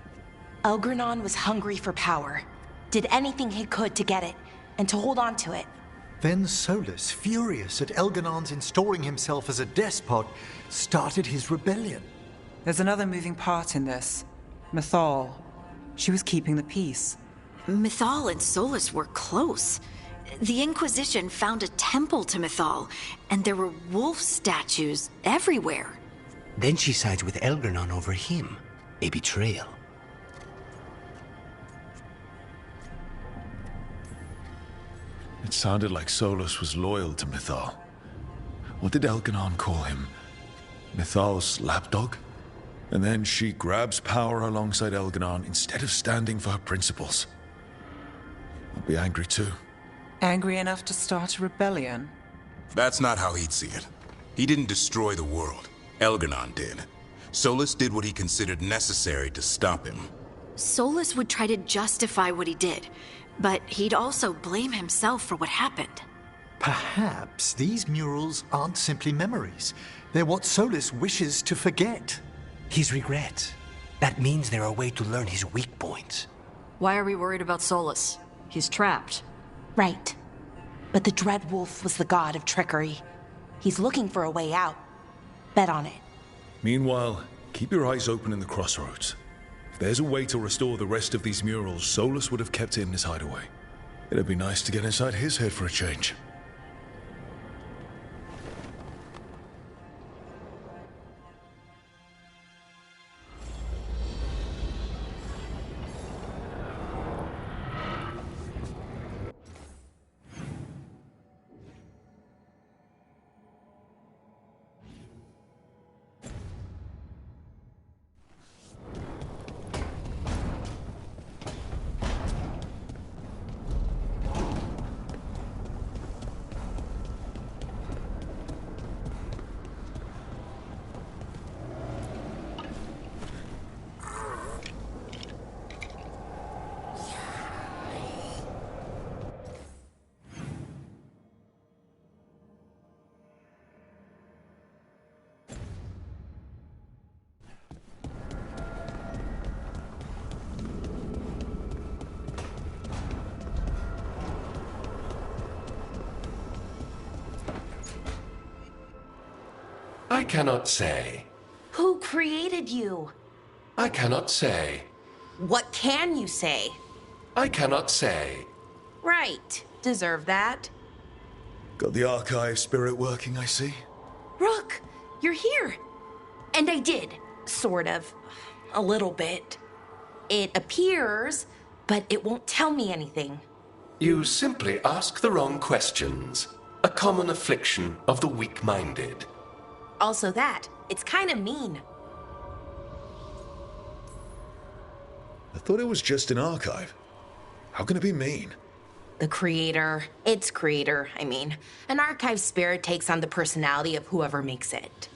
Elgernon was hungry for power. Did anything he could to get it, and to hold on to it. Then Solus, furious at Elgernon's installing himself as a despot, started his rebellion. There's another moving part in this. Mythal. She was keeping the peace. Mythal and Solus were close. The Inquisition found a temple to Mythal, and there were wolf statues everywhere. Then she sides with Elgernon over him. A betrayal. It sounded like Solus was loyal to Mythal. What did Elgernon call him? Mythal's lapdog? And then she grabs power alongside Elgernon instead of standing for her principles. I'll be angry too. Angry enough to start a rebellion? That's not how he'd see it. He didn't destroy the world. Elgernon did. Solus did what he considered necessary to stop him. Solus would try to justify what he did, but he'd also blame himself for what happened. Perhaps these murals aren't simply memories. They're what Solus wishes to forget. His regrets. That means they're a way to learn his weak points. Why are we worried about Solus? He's trapped. Right. But the Dreadwolf was the god of trickery. He's looking for a way out. Bet on it. Meanwhile, keep your eyes open in the crossroads. If there's a way to restore the rest of these murals, Solus would have kept it in his hideaway. It'd be nice to get inside his head for a change. cannot say. Who created you? I cannot say. What can you say? I cannot say. Right. Deserve that. Got the archive spirit working, I see. Rook, you're here. And I did, sort of. A little bit. It appears, but it won't tell me anything. You simply ask the wrong questions. A common affliction of the weak-minded. Also that, it's kind of mean. I thought it was just an archive. How can it be mean? The creator, its creator, I mean. An archive spirit takes on the personality of whoever makes it.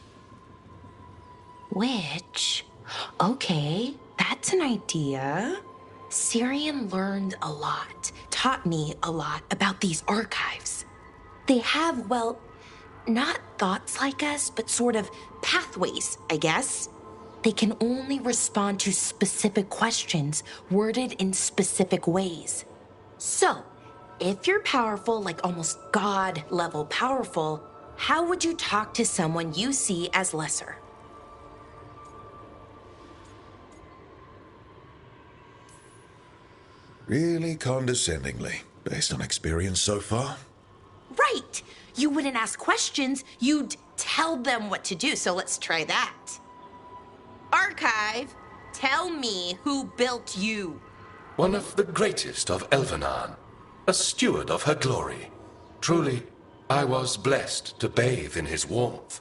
Which, okay, that's an idea. Syrian learned a lot, taught me a lot about these archives. They have, well, not thoughts like us, but sort of pathways, I guess. They can only respond to specific questions worded in specific ways. So, if you're powerful, like almost God-level powerful, how would you talk to someone you see as lesser? Really condescendingly, based on experience so far. Right! You wouldn't ask questions, you'd tell them what to do, so let's try that. Archive, tell me who built you. One of the greatest of Elvenan, a steward of her glory. Truly, I was blessed to bathe in his warmth.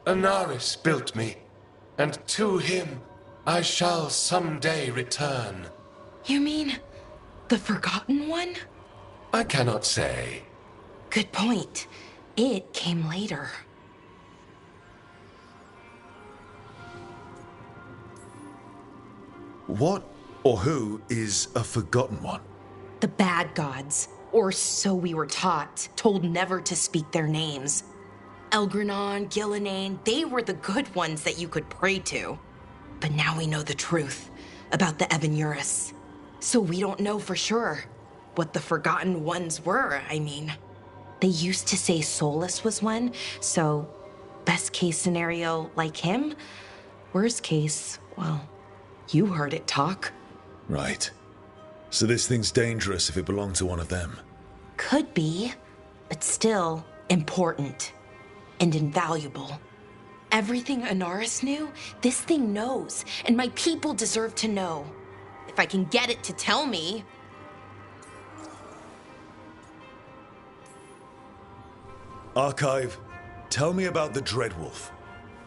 Anaris built me, and to him I shall someday return. You mean the Forgotten One? I cannot say. Good point. It came later. What or who is a Forgotten One? The bad gods, or so we were taught, told never to speak their names. Elgranon, Gillinane, they were the good ones that you could pray to. But now we know the truth about the Evanuris. So we don't know for sure what the Forgotten Ones were, I mean. They used to say Solus was one, so best case scenario, like him. Worst case, well, you heard it talk. Right. So this thing's dangerous if it belonged to one of them. Could be, but still important and invaluable. Everything Anaris knew, this thing knows, and my people deserve to know. If I can get it to tell me. Archive, tell me about the Dreadwolf.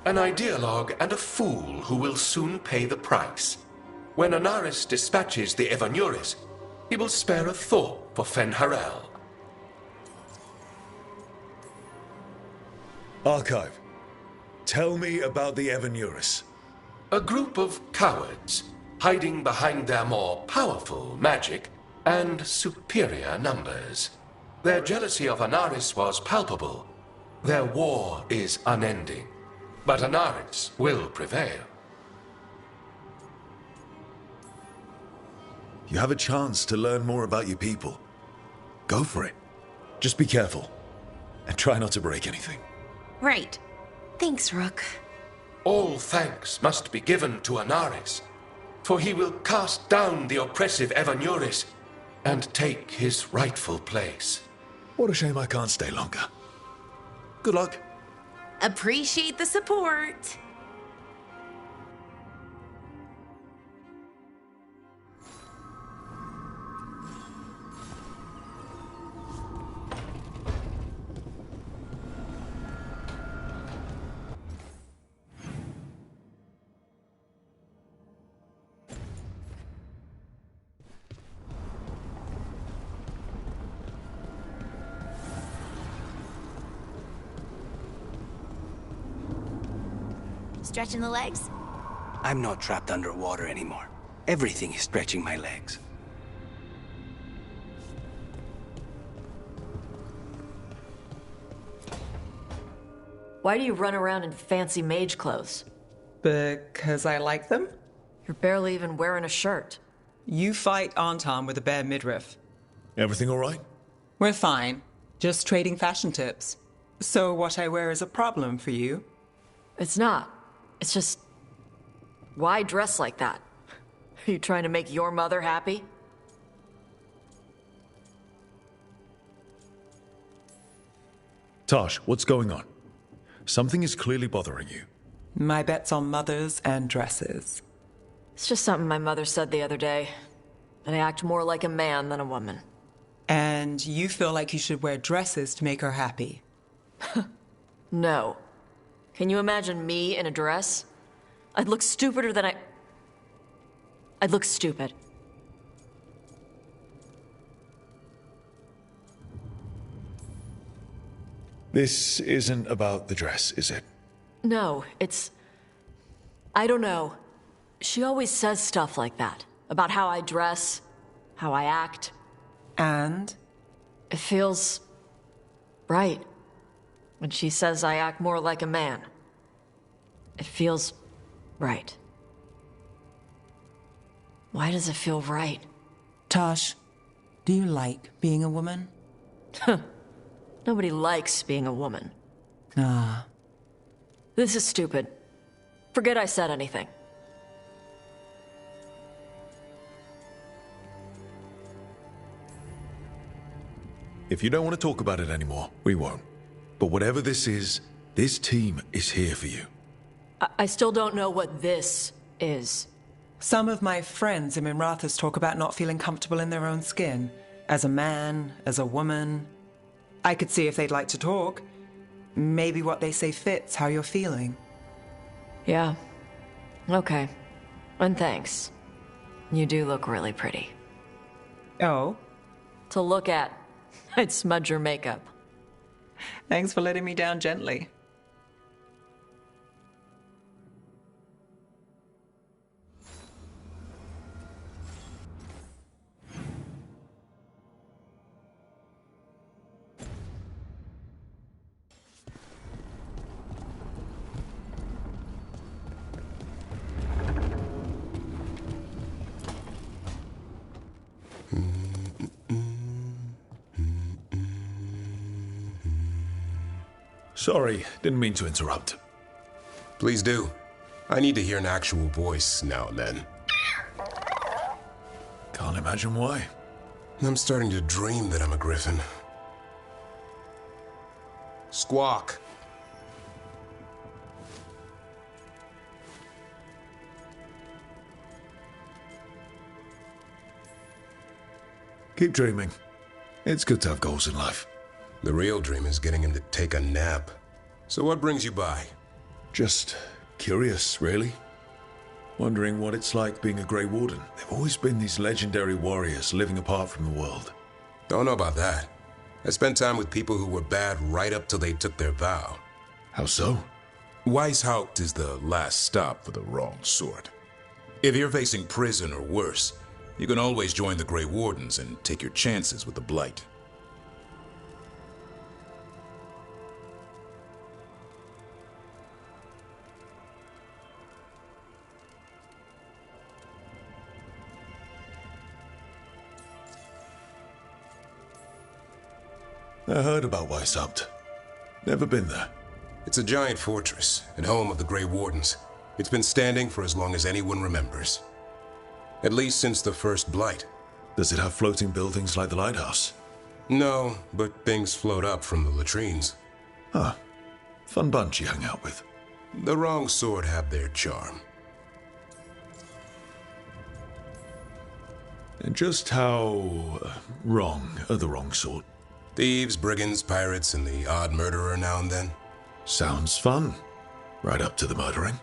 An ideologue and a fool who will soon pay the price. When Anaris dispatches the Evanuris, he will spare a thought for Fen'Harel. Archive, tell me about the Evanuris. A group of cowards, hiding behind their more powerful magic and superior numbers. Their jealousy of Anaris was palpable. Their war is unending. But Anaris will prevail. You have a chance to learn more about your people. Go for it. Just be careful. And try not to break anything. Right. Thanks, Rook. All thanks must be given to Anaris, for he will cast down the oppressive Evanuris and take his rightful place. What a shame I can't stay longer. Good luck. Appreciate the support. Stretching the legs? I'm not trapped underwater anymore. Everything is stretching my legs. Why do you run around in fancy mage clothes? Because I like them? You're barely even wearing a shirt. You fight Anton with a bare midriff. Everything all right? We're fine. Just trading fashion tips. So what I wear is a problem for you? It's not. It's just... Why dress like that? Are you trying to make your mother happy? Tosh, what's going on? Something is clearly bothering you. My bet's on mothers and dresses. It's just something my mother said the other day. That I act more like a man than a woman. And you feel like you should wear dresses to make her happy? No. Can you imagine me in a dress? I'd look stupider than I'd look stupid. This isn't about the dress, is it? No, it's... I don't know. She always says stuff like that. About how I dress, how I act. And? It feels... right. When she says I act more like a man. It feels... right. Why does it feel right? Tosh, do you like being a woman? Nobody likes being a woman. Ah. This is stupid. Forget I said anything. If you don't want to talk about it anymore, we won't. But whatever this is, this team is here for you. I still don't know what this is. Some of my friends in Minrathous talk about not feeling comfortable in their own skin. As a man, as a woman. I could see if they'd like to talk. Maybe what they say fits how you're feeling. Yeah. Okay. And thanks. You do look really pretty. Oh? To look at. I'd smudge your makeup. Thanks for letting me down gently. Sorry, didn't mean to interrupt. Please do. I need to hear an actual voice now and then. Can't imagine why. I'm starting to dream that I'm a griffin. Squawk. Keep dreaming. It's good to have goals in life. The real dream is getting him to take a nap. So what brings you by? Just curious, really. Wondering what it's like being a Grey Warden. They've always been these legendary warriors living apart from the world. Don't know about that. I spent time with people who were bad right up till they took their vow. How so? Weishaupt is the last stop for the wrong sort. If you're facing prison or worse, you can always join the Grey Wardens and take your chances with the Blight. I heard about Weishaupt. Never been there. It's a giant fortress and home of the Grey Wardens. It's been standing for as long as anyone remembers. At least since the first Blight. Does it have floating buildings like the lighthouse? No, but things float up from the latrines. Huh. Fun bunch you hang out with. The wrong sort have their charm. And just how wrong are the wrong sort? Thieves, brigands, pirates, and the odd murderer now and then. Sounds fun. Right up to the murdering.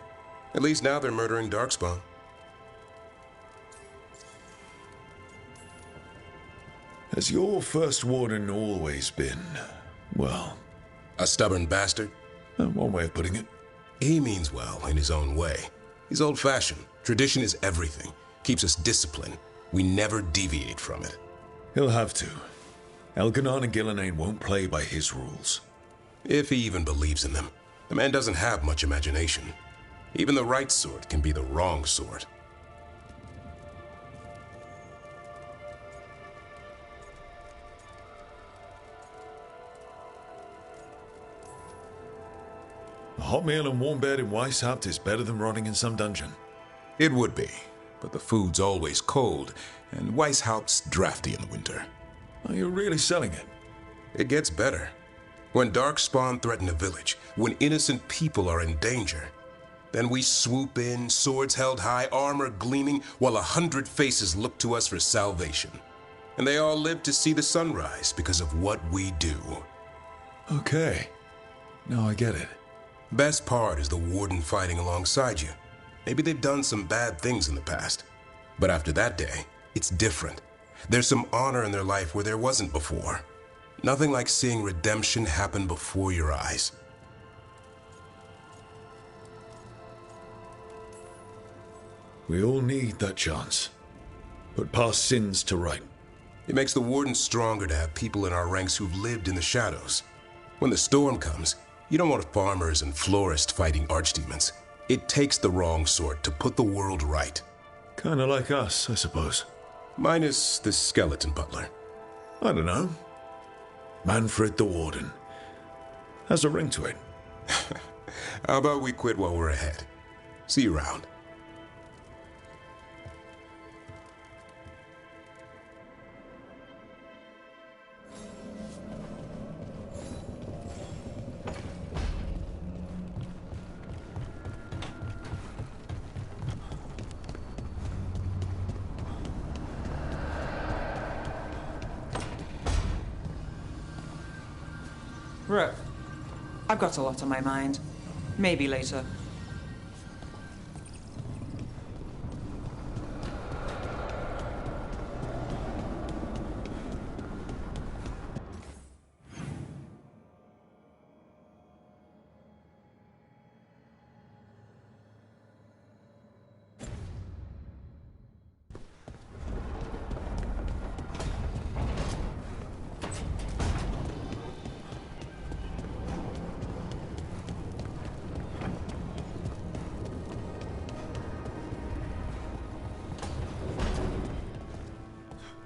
At least now they're murdering Darkspawn. Has your first warden always been, well... a stubborn bastard? One way of putting it. He means well in his own way. He's old-fashioned. Tradition is everything. Keeps us disciplined. We never deviate from it. He'll have to. Elganon and Gillenane won't play by his rules. If he even believes in them. The man doesn't have much imagination. Even the right sort can be the wrong sort. A hot meal and warm bed in Weishaupt is better than rotting in some dungeon. It would be, but the food's always cold, and Weishaupt's drafty in the winter. Are you really selling it? It gets better. When Darkspawn threaten a village, when innocent people are in danger, then we swoop in, swords held high, armor gleaming, while 100 faces look to us for salvation. And they all live to see the sunrise because of what we do. Okay. Now I get it. Best part is the warden fighting alongside you. Maybe they've done some bad things in the past. But after that day, it's different. There's some honor in their life where there wasn't before. Nothing like seeing redemption happen before your eyes. We all need that chance. Put past sins to right. It makes the warden stronger to have people in our ranks who've lived in the shadows. When the storm comes, you don't want farmers and florists fighting archdemons. It takes the wrong sort to put the world right. Kinda like us, I suppose. Minus the skeleton butler. I don't know. Manfred the Warden. Has a ring to it. How about we quit while we're ahead? See you around. Rook, I've got a lot on my mind. Maybe later.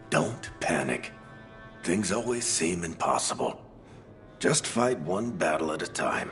Don't panic. Things always seem impossible. Just fight one battle at a time.